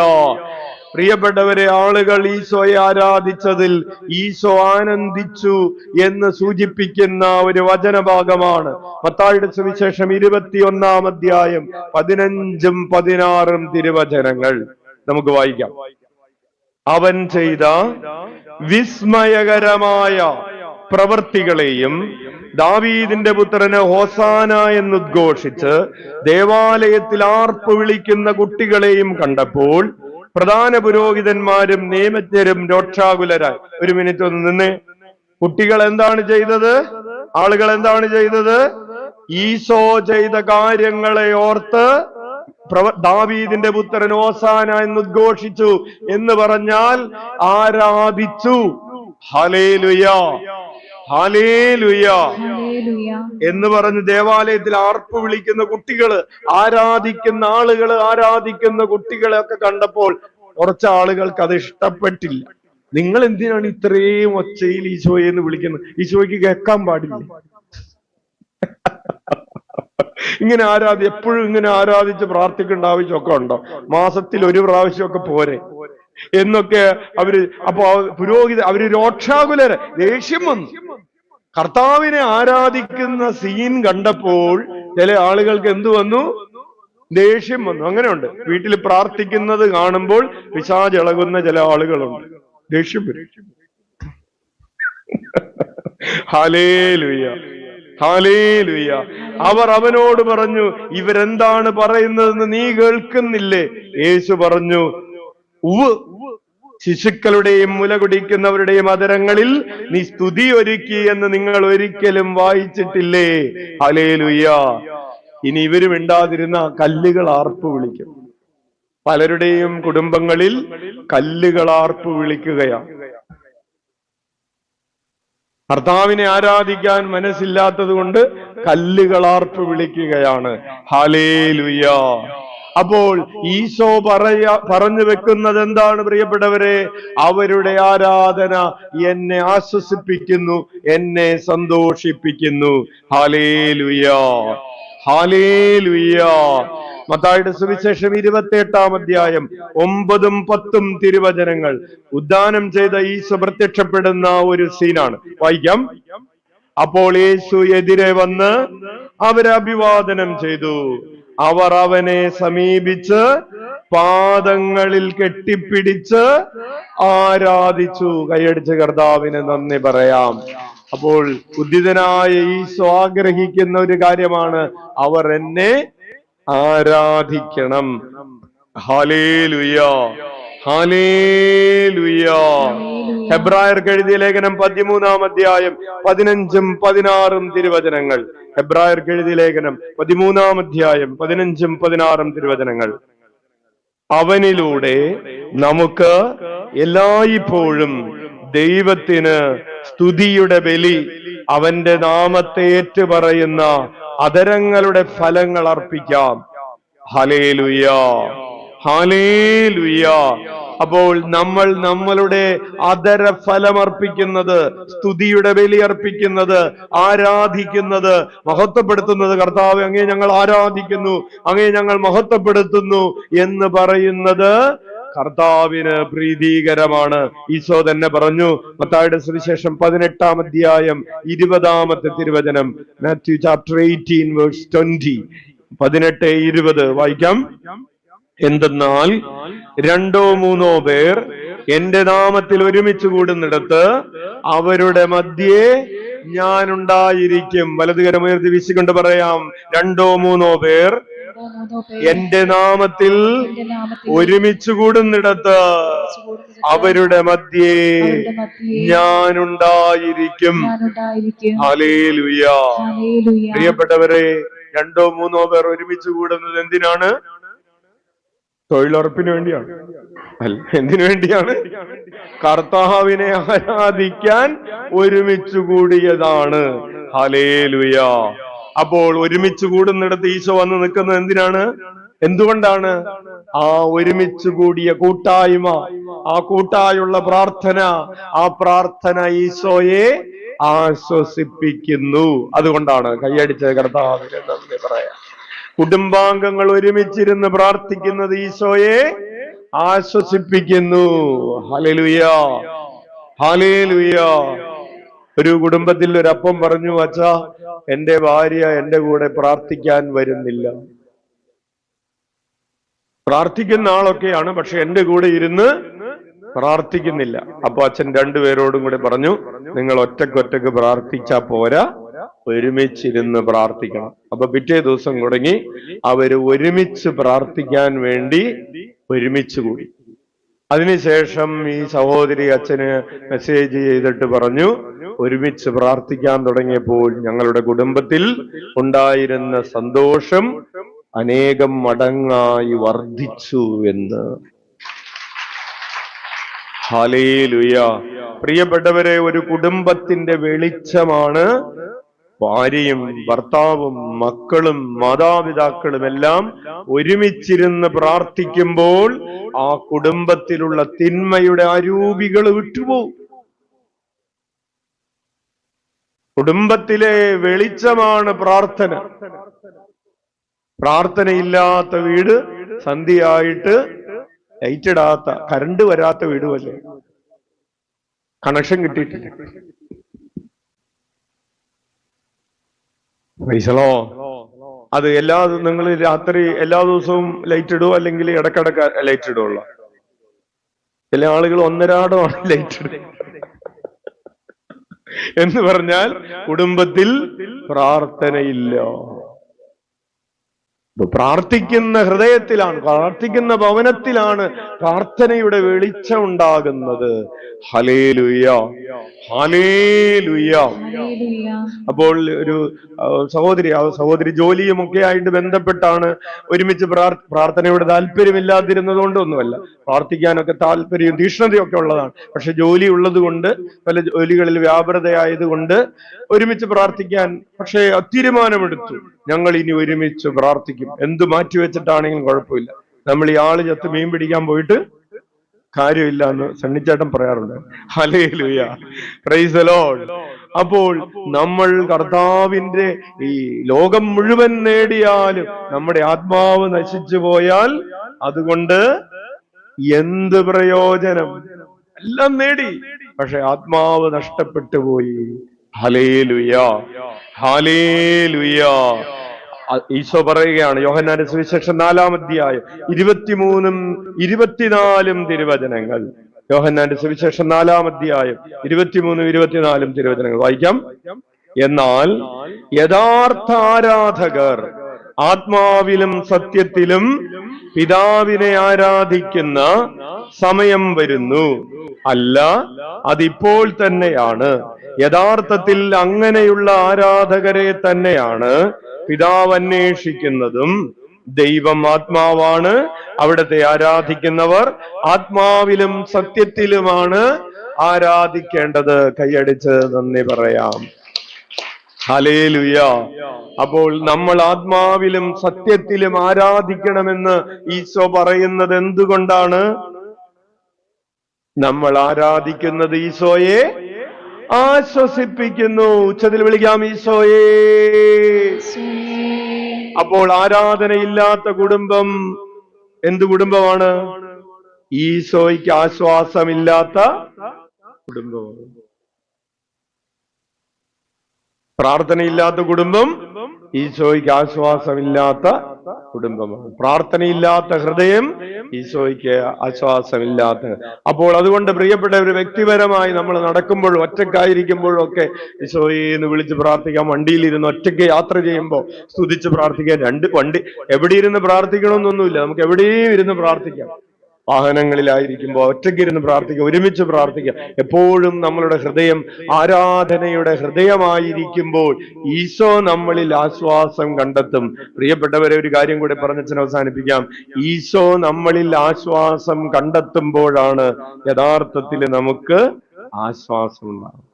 പ്രിയപ്പെട്ടവരെ, ആളുകൾ ഈശോയെ ആരാധിച്ചതിൽ ഈശോ ആനന്ദിച്ചു എന്ന് സൂചിപ്പിക്കുന്ന ഒരു വചനഭാഗമാണ് മത്തായിയുടെ സുവിശേഷം 21-ാം അധ്യായം 15-ഉം 16-ഉം തിരുവചനങ്ങൾ നമുക്ക് വായിക്കാം. അവൻ ചെയ്ത വിസ്മയകരമായ പ്രവൃത്തികളെയും ദാവീദിന്റെ പുത്രന് ഹോസാന എന്നുദ്ഘോഷിച്ച് ദേവാലയത്തിൽ ആർപ്പ് വിളിക്കുന്ന കുട്ടികളെയും കണ്ടപ്പോൾ പ്രധാന പുരോഹിതന്മാരും നിയമജ്ഞരും രോക്ഷാകുലരായി. ഒരു മിനിറ്റ് ഒന്ന് നിന്നേ. കുട്ടികൾ എന്താണ് ചെയ്തത്? ആളുകൾ എന്താണ് ചെയ്തത്? ഈശോ ചെയ്ത കാര്യങ്ങളെ ഓർത്ത് ദാവീദിന്റെ പുത്രൻ ഹോസാന എന്നുദ്ഘോഷിച്ചു എന്ന് പറഞ്ഞാൽ ആരാധിച്ചു. ഹല്ലേലൂയ, ഹല്ലേലൂയ എന്ന് പറഞ്ഞ് ദേവാലയത്തിൽ ആർപ്പ് വിളിക്കുന്ന കുട്ടികള്, ആരാധിക്കുന്ന ആളുകള്, ആരാധിക്കുന്ന കുട്ടികളെ ഒക്കെ കണ്ടപ്പോൾ കുറച്ച് ആളുകൾക്ക് അത് ഇഷ്ടപ്പെട്ടില്ല. നിങ്ങൾ എന്തിനാണ് ഇത്രയും ഒച്ചയിൽ ഈശോയെ എന്ന് വിളിക്കുന്നത്? ഈശോയ്ക്ക് കേൾക്കാൻ പാടില്ല. ഇങ്ങനെ എപ്പോഴും ഇങ്ങനെ ആരാധിച്ച് പ്രാർത്ഥിക്കേണ്ട ആവശ്യമൊക്കെ ഉണ്ടോ? മാസത്തിൽ 1 പ്രാവശ്യമൊക്കെ പോരെ എന്നൊക്കെ അപ്പൊ അവര് രോക്ഷാകുലര്, ദേഷ്യം വന്നു. കർത്താവിനെ ആരാധിക്കുന്ന സീൻ കണ്ടപ്പോൾ ചില ആളുകൾക്ക് എന്തു വന്നു? ദേഷ്യം വന്നു. അങ്ങനെയുണ്ട്. വീട്ടിൽ പ്രാർത്ഥിക്കുന്നത് കാണുമ്പോൾ പിശാച് ഇളകുന്ന ചില ആളുകളുണ്ട്. ദേഷ്യം വരും. Hallelujah, hallelujah. അവർ അവനോട് പറഞ്ഞു, ഇവരെന്താണ് പറയുന്നതെന്ന് നീ കേൾക്കുന്നില്ലേ? യേശു പറഞ്ഞു, ഉവ്വ്, ശിശുക്കളുടെയും മുല കുടിക്കുന്നവരുടെയും അതരങ്ങളിൽ നീ സ്തുതി ഒരുക്കി എന്ന് നിങ്ങൾ ഒരിക്കലും വായിച്ചിട്ടില്ലേ? ഹല്ലേലൂയ. ഇനി ഇവര് മിണ്ടാതിരുന്ന കല്ലുകൾ ആർപ്പ് വിളിക്കും. പലരുടെയും കുടുംബങ്ങളിൽ കല്ലുകൾ ആർപ്പ് വിളിക്കുകയാണ്. കർത്താവിനെ ആരാധിക്കാൻ മനസ്സില്ലാത്തത് കൊണ്ട് കല്ലുകൾ ആർപ്പ് വിളിക്കുകയാണ്. ഹല്ലേലൂയ. അപ്പോൾ ഈശോ പറഞ്ഞു വെക്കുന്നത് എന്താണ് പ്രിയപ്പെട്ടവരെ? അവരുടെ ആരാധന എന്നെ ആശ്വസിപ്പിക്കുന്നു, എന്നെ സന്തോഷിപ്പിക്കുന്നു. ഹല്ലേലൂയ. ഹല്ലേലൂയ. മത്തായിയുടെ സുവിശേഷം 28-ാം അധ്യായം 9-ഉം 10-ഉം തിരുവചനങ്ങൾ. ഉദ്ധാനം ചെയ്ത ഈശോ പ്രത്യക്ഷപ്പെടുന്ന ഒരു സീനാണ്. വായിക്കാം. അപ്പോൾ യേശു എതിരെ വന്ന് അവരെ അഭിവാദനം ചെയ്തു. അവർ അവനെ സമീപിച്ച് പാദങ്ങളിൽ കെട്ടിപ്പിടിച്ച് ആരാധിച്ചു. കൈയടിച്ച് കർത്താവിന് നന്ദി പറയാം. അപ്പോൾ ഉദ്ധിതനായ ഈശോ ആഗ്രഹിക്കുന്ന ഒരു കാര്യമാണ്, അവർ എന്നെ ആരാധിക്കണം. Hallelujah, hallelujah. ഹെബ്രായർക്ക് എഴുതിയ ലേഖനം 13-ാം അധ്യായം 15-ഉം 16-ഉം തിരുവചനങ്ങൾ. ഹെബ്രായർക്ക് എഴുതിയ ലേഖനം 13-ാം അധ്യായം 15-ഉം 16-ഉം തിരുവചനങ്ങൾ. അവനിലൂടെ നമുക്ക് എല്ലായ്പ്പോഴും ദൈവത്തിന് സ്തുതിയുടെ ബലി, അവന്റെ നാമത്തെ ഏറ്റുപറയുന്ന അധരങ്ങളുടെ ഫലങ്ങൾ അർപ്പിക്കാം. Hallelujah, hallelujah. അപ്പോൾ നമ്മൾ നമ്മളുടെ അധര ഫലം അർപ്പിക്കുന്നത്, സ്തുതിയുടെ ബലി അർപ്പിക്കുന്നത്, ആരാധിക്കുന്നത്, മഹത്വപ്പെടുത്തുന്നത്, കർത്താവേ അങ്ങേ ഞങ്ങൾ ആരാധിക്കുന്നു, അങ്ങേ ഞങ്ങൾ മഹത്വപ്പെടുത്തുന്നു എന്ന് പറയുന്നത് കർത്താവിന് പ്രീതികരമാണ്. ഈശോ തന്നെ പറഞ്ഞു, മത്തായിയുടെ സുവിശേഷം 18-ാം അധ്യായം 20-ാമത്തെ തിരുവചനം, മാത്യു ചാപ്റ്റർ 18 വേഴ്സ് 20, 18-20 വായിക്കാം. എന്തെന്നാൽ 2 or 3 പേർ എന്റെ നാമത്തിൽ ഒരുമിച്ച് കൂടുന്നിടത്ത് അവരുടെ മധ്യേ ഞാൻ ഉണ്ടായിരിക്കും. വലതുകരം ഉയർത്തി വീശിക്കൊണ്ട് പറയാം, 2 or 3 പേർ എന്റെ നാമത്തിൽ ഒരുമിച്ച് കൂടുന്നിടത്ത് അവരുടെ മധ്യേ ഞാനുണ്ടായിരിക്കും. ഹല്ലേലൂയ. പ്രിയപ്പെട്ടവരെ, 2 or 3 പേർ ഒരുമിച്ച് കൂടുന്നത് എന്തിനാണ്? തൊഴിലുറപ്പിന് വേണ്ടിയാണ്. അല്ല, എന്തിനു വേണ്ടിയാണ്? കർത്താവിനെ ആരാധിക്കാൻ ഒരുമിച്ച് കൂടിയതാണ്. ഹല്ലേലൂയ. അപ്പോൾ ഒരുമിച്ച് കൂടുന്നിടത്ത് ഈശോ വന്ന് നിൽക്കുന്നത് എന്തിനാണ്? എന്തുകൊണ്ടാണ്? ആ ഒരുമിച്ച് കൂടിയ കൂട്ടായ്മ, ആ കൂട്ടായുള്ള പ്രാർത്ഥന, ആ പ്രാർത്ഥന ഈശോയെ ആശ്വസിപ്പിക്കുന്നു. അതുകൊണ്ടാണ്. കൈയടിച്ച കർത്താവിനെ നന്ദി പറയാം. കുടുംബാംഗങ്ങൾ ഒരുമിച്ചിരുന്ന് പ്രാർത്ഥിക്കുന്നത് ഈശോയെ ആശ്വസിപ്പിക്കുന്നു. Hallelujah, hallelujah. ഒരു കുടുംബത്തിൽ ഒരു അപ്പം പറഞ്ഞു, അച്ഛാ എന്റെ ഭാര്യ എന്റെ കൂടെ പ്രാർത്ഥിക്കാൻ വരുന്നില്ല. പ്രാർത്ഥിക്കുന്ന ആളൊക്കെയാണ്, പക്ഷെ എന്റെ കൂടെ ഇരുന്ന് പ്രാർത്ഥിക്കുന്നില്ല. അപ്പൊ അച്ഛൻ 2 പേരോടും കൂടെ പറഞ്ഞു, നിങ്ങൾ ഒറ്റക്കൊറ്റക്ക് പ്രാർത്ഥിച്ചാ പോരാ, ഒരുമിച്ചിരുന്ന് പ്രാർത്ഥിക്കണം. അപ്പൊ പിറ്റേ ദിവസം തുടങ്ങി അവര് ഒരുമിച്ച് പ്രാർത്ഥിക്കാൻ വേണ്ടി ഒരുമിച്ച് കൂടി. അതിനുശേഷം ഈ സഹോദരി അച്ഛന് മെസ്സേജ് ചെയ്തിട്ട് പറഞ്ഞു, ഒരുമിച്ച് പ്രാർത്ഥിക്കാൻ തുടങ്ങിയപ്പോൾ ഞങ്ങളുടെ കുടുംബത്തിൽ ഉണ്ടായിരുന്ന സന്തോഷം അനേകം മടങ്ങായി വർദ്ധിച്ചു എന്ന്. ഹല്ലേലൂയ. പ്രിയപ്പെട്ടവരെ, ഒരു കുടുംബത്തിന്റെ വെളിച്ചമാണ് ഭാര്യയും ഭർത്താവും മക്കളും മാതാപിതാക്കളും എല്ലാം ഒരുമിച്ചിരുന്ന് പ്രാർത്ഥിക്കുമ്പോൾ ആ കുടുംബത്തിലുള്ള തിന്മയുടെ അരൂപികൾ വിട്ടുപോകും. കുടുംബത്തിലെ വെളിച്ചമാണ് പ്രാർത്ഥന. പ്രാർത്ഥനയില്ലാത്ത വീട് സന്ധ്യയായിട്ട് ലൈറ്റ് ഇടാത്ത, കറണ്ട് വരാത്ത വീടുമല്ലേ, കണക്ഷൻ കിട്ടിയിട്ടില്ല. അത് നിങ്ങൾ രാത്രി എല്ലാ ദിവസവും ലൈറ്റ് ഇടുവോ, അല്ലെങ്കിൽ ഇടക്കിടക്ക് ലൈറ്റ് ഇടുള്ളൂ? ചില ആളുകൾ ഒന്നരാടമാണ് ലൈറ്റ് ഇടുക. എന്ന് പറഞ്ഞാൽ കുടുംബത്തിൽ പ്രാർത്ഥനയില്ല. പ്രാർത്ഥിക്കുന്ന ഹൃദയത്തിലാണ്, പ്രാർത്ഥിക്കുന്ന ഭവനത്തിലാണ് പ്രാർത്ഥനയുടെ വെളിച്ചം ഉണ്ടാകുന്നത്. Hallelujah, hallelujah. അപ്പോൾ ഒരു സഹോദരി ജോലിയും ഒക്കെ ആയിട്ട് ബന്ധപ്പെട്ടാണ് ഒരുമിച്ച് പ്രാർത്ഥനയോട് താല്പര്യമില്ലാതിരുന്നത് കൊണ്ടൊന്നുമല്ല, പ്രാർത്ഥിക്കാനൊക്കെ താല്പര്യവും തീക്ഷ്ണതയൊക്കെ ഉള്ളതാണ്. പക്ഷെ ജോലി ഉള്ളത് കൊണ്ട്, പല ജോലികളിൽ വ്യാപൃതയായതുകൊണ്ട് ഒരുമിച്ച് പ്രാർത്ഥിക്കാൻ പക്ഷെ തീരുമാനമെടുത്തു, ഞങ്ങൾ ഇനി ഒരുമിച്ച് പ്രാർത്ഥിക്കും. എന്ത് മാറ്റിവെച്ചിട്ടാണെങ്കിലും കുഴപ്പമില്ല. നമ്മൾ ഈ ആള് ചത്ത് മീൻ പിടിക്കാൻ പോയിട്ട് കാര്യമില്ല എന്ന് സണ്ണിച്ചേട്ടൻ പറയാറുണ്ട്. Hallelujah, price the Lord. അപ്പോൾ നമ്മൾ കർത്താവിന്റെ ഈ ലോകം മുഴുവൻ നേടിയാലും നമ്മുടെ ആത്മാവ് നശിച്ചു പോയാൽ അതുകൊണ്ട് എന്ത് പ്രയോജനം? എല്ലാം നേടി, പക്ഷെ ആത്മാവ് നഷ്ടപ്പെട്ടു പോയി. Hallelujah, hallelujah. ഈശോ പറയുകയാണ്, യോഹന്നാന്റെ സുവിശേഷം 4-ാം അധ്യായം 23-ഉം 24-ഉം തിരുവചനങ്ങൾ. യോഹന്നാന്റെ സുവിശേഷം 4-ാം അധ്യായം 23-ഉം 24-ഉം തിരുവചനങ്ങൾ വായിക്കാം. എന്നാൽ യഥാർത്ഥ ആരാധകർ ആത്മാവിലും സത്യത്തിലും പിതാവിനെ ആരാധിക്കുന്ന സമയം വരുന്നു, അല്ല അതിപ്പോൾ തന്നെയാണ്. യഥാർത്ഥത്തിൽ അങ്ങനെയുള്ള ആരാധകരെ തന്നെയാണ് പിതാവ് അന്വേഷിക്കുന്നതും. ദൈവം ആത്മാവാണ്, അവിടുത്തെ ആരാധിക്കുന്നവർ ആത്മാവിലും സത്യത്തിലുമാണ് ആരാധിക്കേണ്ടത്. കൈയടിച്ച് നന്ദി പറയാം. ഹല്ലേലൂയ. അപ്പോൾ നമ്മൾ ആത്മാവിലും സത്യത്തിലും ആരാധിക്കണമെന്ന് ഈശോ പറയുന്നത് എന്തുകൊണ്ടാണ്? നമ്മൾ ആരാധിക്കുന്നത് ഈശോയെ ആശ്വസിപ്പിക്കുന്നു. ഉച്ചത്തിൽ വിളിക്കാം, ഈശോയെ. അപ്പോൾ ആരാധനയില്ലാത്ത കുടുംബം എന്ത് കുടുംബമാണ്? ഈശോയ്ക്ക് ആശ്വാസമില്ലാത്ത കുടുംബമാണ്. പ്രാർത്ഥനയില്ലാത്ത കുടുംബം ഈശോയ്ക്ക് ആശ്വാസമില്ലാത്ത കുടുംബമാണ്. പ്രാർത്ഥനയില്ലാത്ത ഹൃദയം ഈശോയ്ക്ക് ആശ്വാസമില്ലാത്ത. അപ്പോൾ അതുകൊണ്ട് പ്രിയപ്പെട്ടവർ, വ്യക്തിപരമായി നമ്മൾ നടക്കുമ്പോഴും ഒറ്റക്കായിരിക്കുമ്പോഴും ഒക്കെ ഈശോയെ എന്ന് വിളിച്ച് പ്രാർത്ഥിക്കാം. വണ്ടിയിലിരുന്ന് ഒറ്റയ്ക്ക് യാത്ര ചെയ്യുമ്പോൾ സ്തുതിച്ച് പ്രാർത്ഥിക്കാം. വണ്ടി എവിടെ ഇരുന്ന് പ്രാർത്ഥിക്കണമെന്നൊന്നുമില്ല, നമുക്ക് എവിടെയും ഇരുന്ന് പ്രാർത്ഥിക്കാം. വാഹനങ്ങളിലായിരിക്കുമ്പോൾ ഒറ്റയ്ക്കിരുന്ന് പ്രാർത്ഥിക്കുക, ഒരുമിച്ച് പ്രാർത്ഥിക്കുക. എപ്പോഴും നമ്മളുടെ ഹൃദയം ആരാധനയുടെ ഹൃദയമായിരിക്കുമ്പോൾ ഈശോ നമ്മളിൽ ആശ്വാസം കണ്ടെത്തും. പ്രിയപ്പെട്ടവരെ, ഒരു കാര്യം കൂടെ പറഞ്ഞ് അവസാനിപ്പിക്കാം. ഈശോ നമ്മളിൽ ആശ്വാസം കണ്ടെത്തുമ്പോഴാണ് യഥാർത്ഥത്തിൽ നമുക്ക് ആശ്വാസം ഉണ്ടാകും.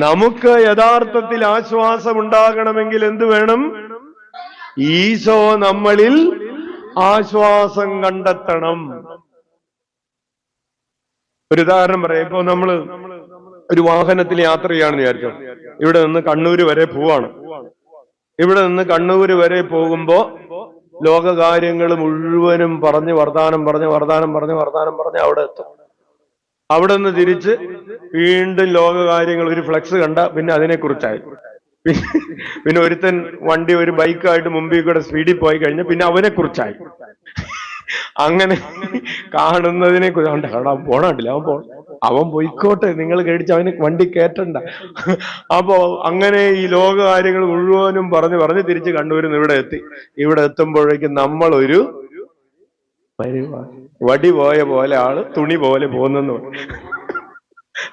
നമുക്ക് യഥാർത്ഥത്തിൽ ആശ്വാസം ഉണ്ടാകണമെങ്കിൽ എന്ത് വേണം? ഈശോ നമ്മളിൽ ആശ്വാസം കണ്ടെത്തണം. ഒരു ഉദാഹരണം പറയാം. ഇപ്പൊ നമ്മള് ഒരു വാഹനത്തിൽ യാത്ര ചെയ്യാണെന്ന് വിചാരിച്ചോ. ഇവിടെ നിന്ന് കണ്ണൂര് വരെ പോവാണ്. ഇവിടെ നിന്ന് കണ്ണൂര് വരെ പോകുമ്പോ ലോകകാര്യങ്ങൾ മുഴുവനും പറഞ്ഞ് വർത്താനം പറഞ്ഞ് അവിടെ എത്തും. അവിടെ നിന്ന് തിരിച്ച് വീണ്ടും ലോകകാര്യങ്ങൾ, ഒരു ഫ്ലെക്സ് കണ്ട പിന്നെ അതിനെക്കുറിച്ചായി. പിന്നെ ഒരുത്തൻ വണ്ടി, ഒരു ബൈക്കായിട്ട് മുമ്പിൽ കൂടെ സ്പീഡിൽ പോയി കഴിഞ്ഞാൽ പിന്നെ അവനെ കുറിച്ചായി. അങ്ങനെ കാണുന്നതിനെ കുറിച്ച് പോണാട്ടില്ല, അവൻ പോയിക്കോട്ടെ, നിങ്ങൾ കേടിച്ച് അവന് വണ്ടി കയറ്റണ്ട. അപ്പോ അങ്ങനെ ഈ ലോക കാര്യങ്ങൾ മുഴുവനും പറഞ്ഞ് തിരിച്ച് കണ്ണൂരിൽ ഇവിടെ എത്തി. ഇവിടെ എത്തുമ്പോഴേക്കും നമ്മളൊരു വടി പോയ പോലെ ആള് തുണി പോലെ പോകുന്നെന്ന്.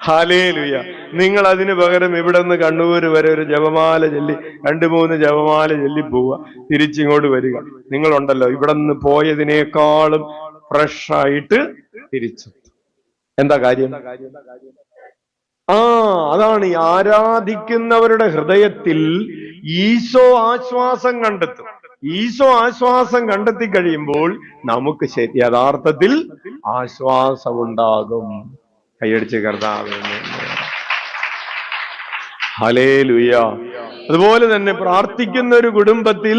ഹല്ലേലൂയ. നിങ്ങൾ അതിന് പകരം ഇവിടെ നിന്ന് കണ്ണൂര് വരെ ഒരു ജപമാല ചൊല്ലി 2-3 ജപമാല ചൊല്ലി പോവുക, തിരിച്ചിങ്ങോട്ട് വരിക. നിങ്ങളുണ്ടല്ലോ ഇവിടെ നിന്ന് പോയതിനേക്കാളും ഫ്രഷായിട്ട് തിരിച്ചു. എന്താ കാര്യം? അതാണ് ഈ ആരാധിക്കുന്നവരുടെ ഹൃദയത്തിൽ ഈശോ ആശ്വാസം കണ്ടെത്തും. ഈശോ ആശ്വാസം കണ്ടെത്തി കഴിയുമ്പോൾ നമുക്ക് യഥാർത്ഥത്തിൽ ആശ്വാസമുണ്ടാകും. കൈയടിച്ച് കർത്താവേ. ഹല്ലേലൂയ. അതുപോലെ തന്നെ പ്രാർത്ഥിക്കുന്ന ഒരു കുടുംബത്തിൽ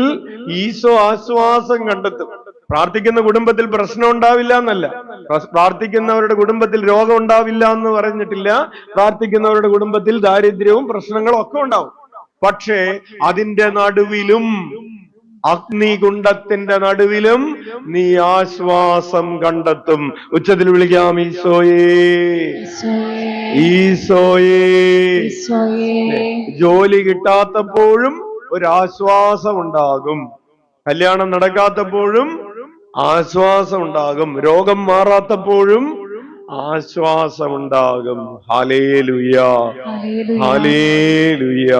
ഈശോ ആശ്വാസം കണ്ടെത്തും. പ്രാർത്ഥിക്കുന്ന കുടുംബത്തിൽ പ്രശ്നം ഉണ്ടാവില്ല എന്നല്ല, പ്രാർത്ഥിക്കുന്നവരുടെ കുടുംബത്തിൽ രോഗം ഉണ്ടാവില്ല എന്ന് പറഞ്ഞിട്ടില്ല. പ്രാർത്ഥിക്കുന്നവരുടെ കുടുംബത്തിൽ ദാരിദ്ര്യവും പ്രശ്നങ്ങളും ഒക്കെ ഉണ്ടാവും. പക്ഷേ അതിന്റെ നടുവിലും, അഗ്നികുണ്ഡത്തിന്റെ നടുവിലും നീ ആശ്വാസം കണ്ടെത്തും. ഉച്ചത്തിൽ വിളിക്കാം, ഈശോയേ, ഈശോയേ. ജോലി കിട്ടാത്തപ്പോഴും ഒരു ആശ്വാസം ഉണ്ടാകും. കല്യാണം നടക്കാത്തപ്പോഴും ആശ്വാസം ഉണ്ടാകും. രോഗം മാറാത്തപ്പോഴും ആശ്വാസമുണ്ടാകും. Hallelujah, hallelujah.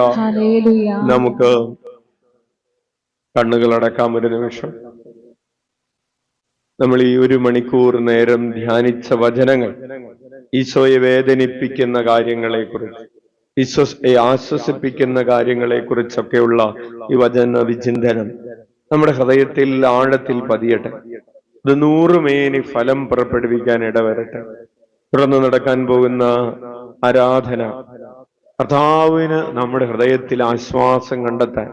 നമുക്ക് കണ്ണുകളടക്കാം ഒരു നിമിഷം. നമ്മൾ ഈ 1 മണിക്കൂർ നേരം ധ്യാനിച്ച വചനങ്ങൾ ഈശോയെ വേദനിപ്പിക്കുന്ന കാര്യങ്ങളെ കുറിച്ച്, ഈശോയെ ആശ്വസിപ്പിക്കുന്ന കാര്യങ്ങളെ കുറിച്ചൊക്കെയുള്ള ഈ വചന വിചിന്തനം നമ്മുടെ ഹൃദയത്തിൽ ആഴത്തിൽ പതിയട്ടെ. ഇത് 100 മേനി ഫലം പുറപ്പെടുവിക്കാൻ ഇടവരട്ടെ. തുടർന്ന് നടക്കാൻ പോകുന്ന ആരാധന കർത്താവിന് നമ്മുടെ ഹൃദയത്തിൽ ആശ്വാസം കണ്ടെത്താൻ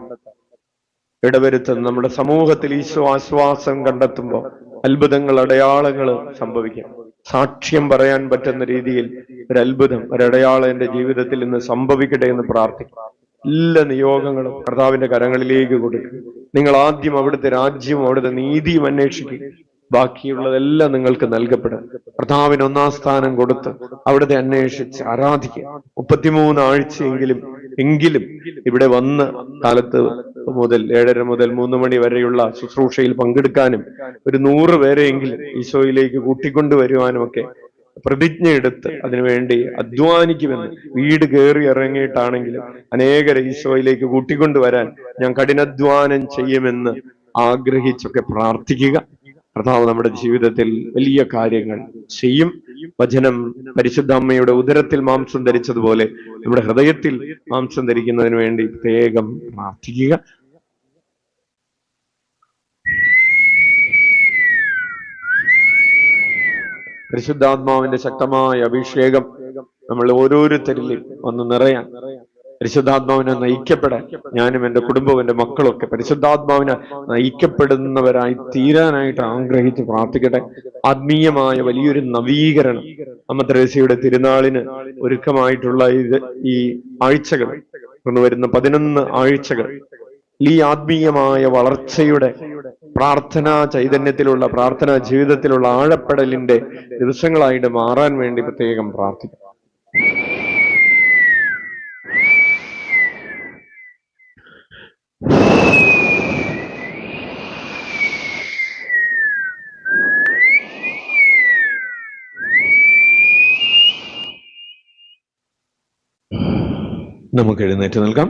ഇടവരുത്തുന്ന, നമ്മുടെ സമൂഹത്തിൽ ഈശോ ആശ്വാസം കണ്ടെത്തുമ്പോൾ അത്ഭുതങ്ങൾ, അടയാളങ്ങൾ സംഭവിക്കാം. സാക്ഷ്യം പറയാൻ പറ്റുന്ന രീതിയിൽ ഒരു അത്ഭുതം, ഒരടയാളം എന്റെ ജീവിതത്തിൽ ഇന്ന് സംഭവിക്കട്ടെ എന്ന് പ്രാർത്ഥിക്കും. എല്ലാ നിയോഗങ്ങളും കർത്താവിന്റെ കരങ്ങളിലേക്ക് കൊടുക്കുക. നിങ്ങൾ ആദ്യം അവിടുത്തെ രാജ്യവും അവിടുത്തെ നീതിയും അന്വേഷിക്കുക. ബാക്കിയുള്ളതെല്ലാം നിങ്ങൾക്ക് നൽകപ്പെടും. കർത്താവിന് 1-ാം സ്ഥാനം കൊടുത്ത് അവിടുത്തെ അന്വേഷിച്ച് ആരാധിക്കുക. 33 ആഴ്ചയെങ്കിലും ഇവിടെ വന്ന് കാലത്ത് മുതൽ 7:30 മുതൽ 3 മണി വരെയുള്ള ശുശ്രൂഷയിൽ പങ്കെടുക്കാനും ഒരു 100 പേരെയെങ്കിലും ഈശോയിലേക്ക് കൂട്ടിക്കൊണ്ടുവരുവാനും ഒക്കെ പ്രതിജ്ഞയെടുത്ത് അതിനുവേണ്ടി അധ്വാനിക്കുമെന്ന്, വീട് കയറി ഇറങ്ങിയിട്ടാണെങ്കിലും അനേകരെ ഈശോയിലേക്ക് കൂട്ടിക്കൊണ്ടുവരാൻ ഞാൻ കഠിനാധ്വാനം ചെയ്യുമെന്ന് ആഗ്രഹിച്ചൊക്കെ പ്രാർത്ഥിക്കുക. കർത്താവ് നമ്മുടെ ജീവിതത്തിൽ വലിയ കാര്യങ്ങൾ ചെയ്യും. വചനം പരിശുദ്ധ അമ്മയുടെ ഉദരത്തിൽ മാംസം ധരിച്ചതുപോലെ നമ്മുടെ ഹൃദയത്തിൽ മാംസം ധരിക്കുന്നതിന് വേണ്ടി പ്രത്യേകം പ്രാർത്ഥിക്കുക. പരിശുദ്ധാത്മാവിന്റെ ശക്തമായ അഭിഷേകം നമ്മൾ ഓരോരുത്തരിലും വന്ന് നിറയാൻ, പരിശുദ്ധാത്മാവിനെ നയിക്കപ്പെടാൻ ഞാനും എൻ്റെ കുടുംബവും എൻ്റെ മക്കളൊക്കെ പരിശുദ്ധാത്മാവിനെ നയിക്കപ്പെടുന്നവരായി തീരാനായിട്ട് ആഗ്രഹിച്ച് പ്രാർത്ഥിക്കട്ടെ. ആത്മീയമായ വലിയൊരു നവീകരണം അമ്മ തെരേസയുടെ തിരുനാളിന് ഒരുക്കമായിട്ടുള്ള ഈ ആഴ്ചകൾ, വരുന്ന 11 ആഴ്ചകൾ ഈ ആത്മീയമായ വളർച്ചയുടെ, പ്രാർത്ഥനാ ചൈതന്യത്തിലുള്ള, പ്രാർത്ഥനാ ജീവിതത്തിലുള്ള ആഴപ്പെടലിന്റെ ദിവസങ്ങളായിട്ട് മാറാൻ വേണ്ടി പ്രത്യേകം പ്രാർത്ഥിക്കാം. നമുക്ക് എഴുന്നേറ്റ് നിൽക്കാം.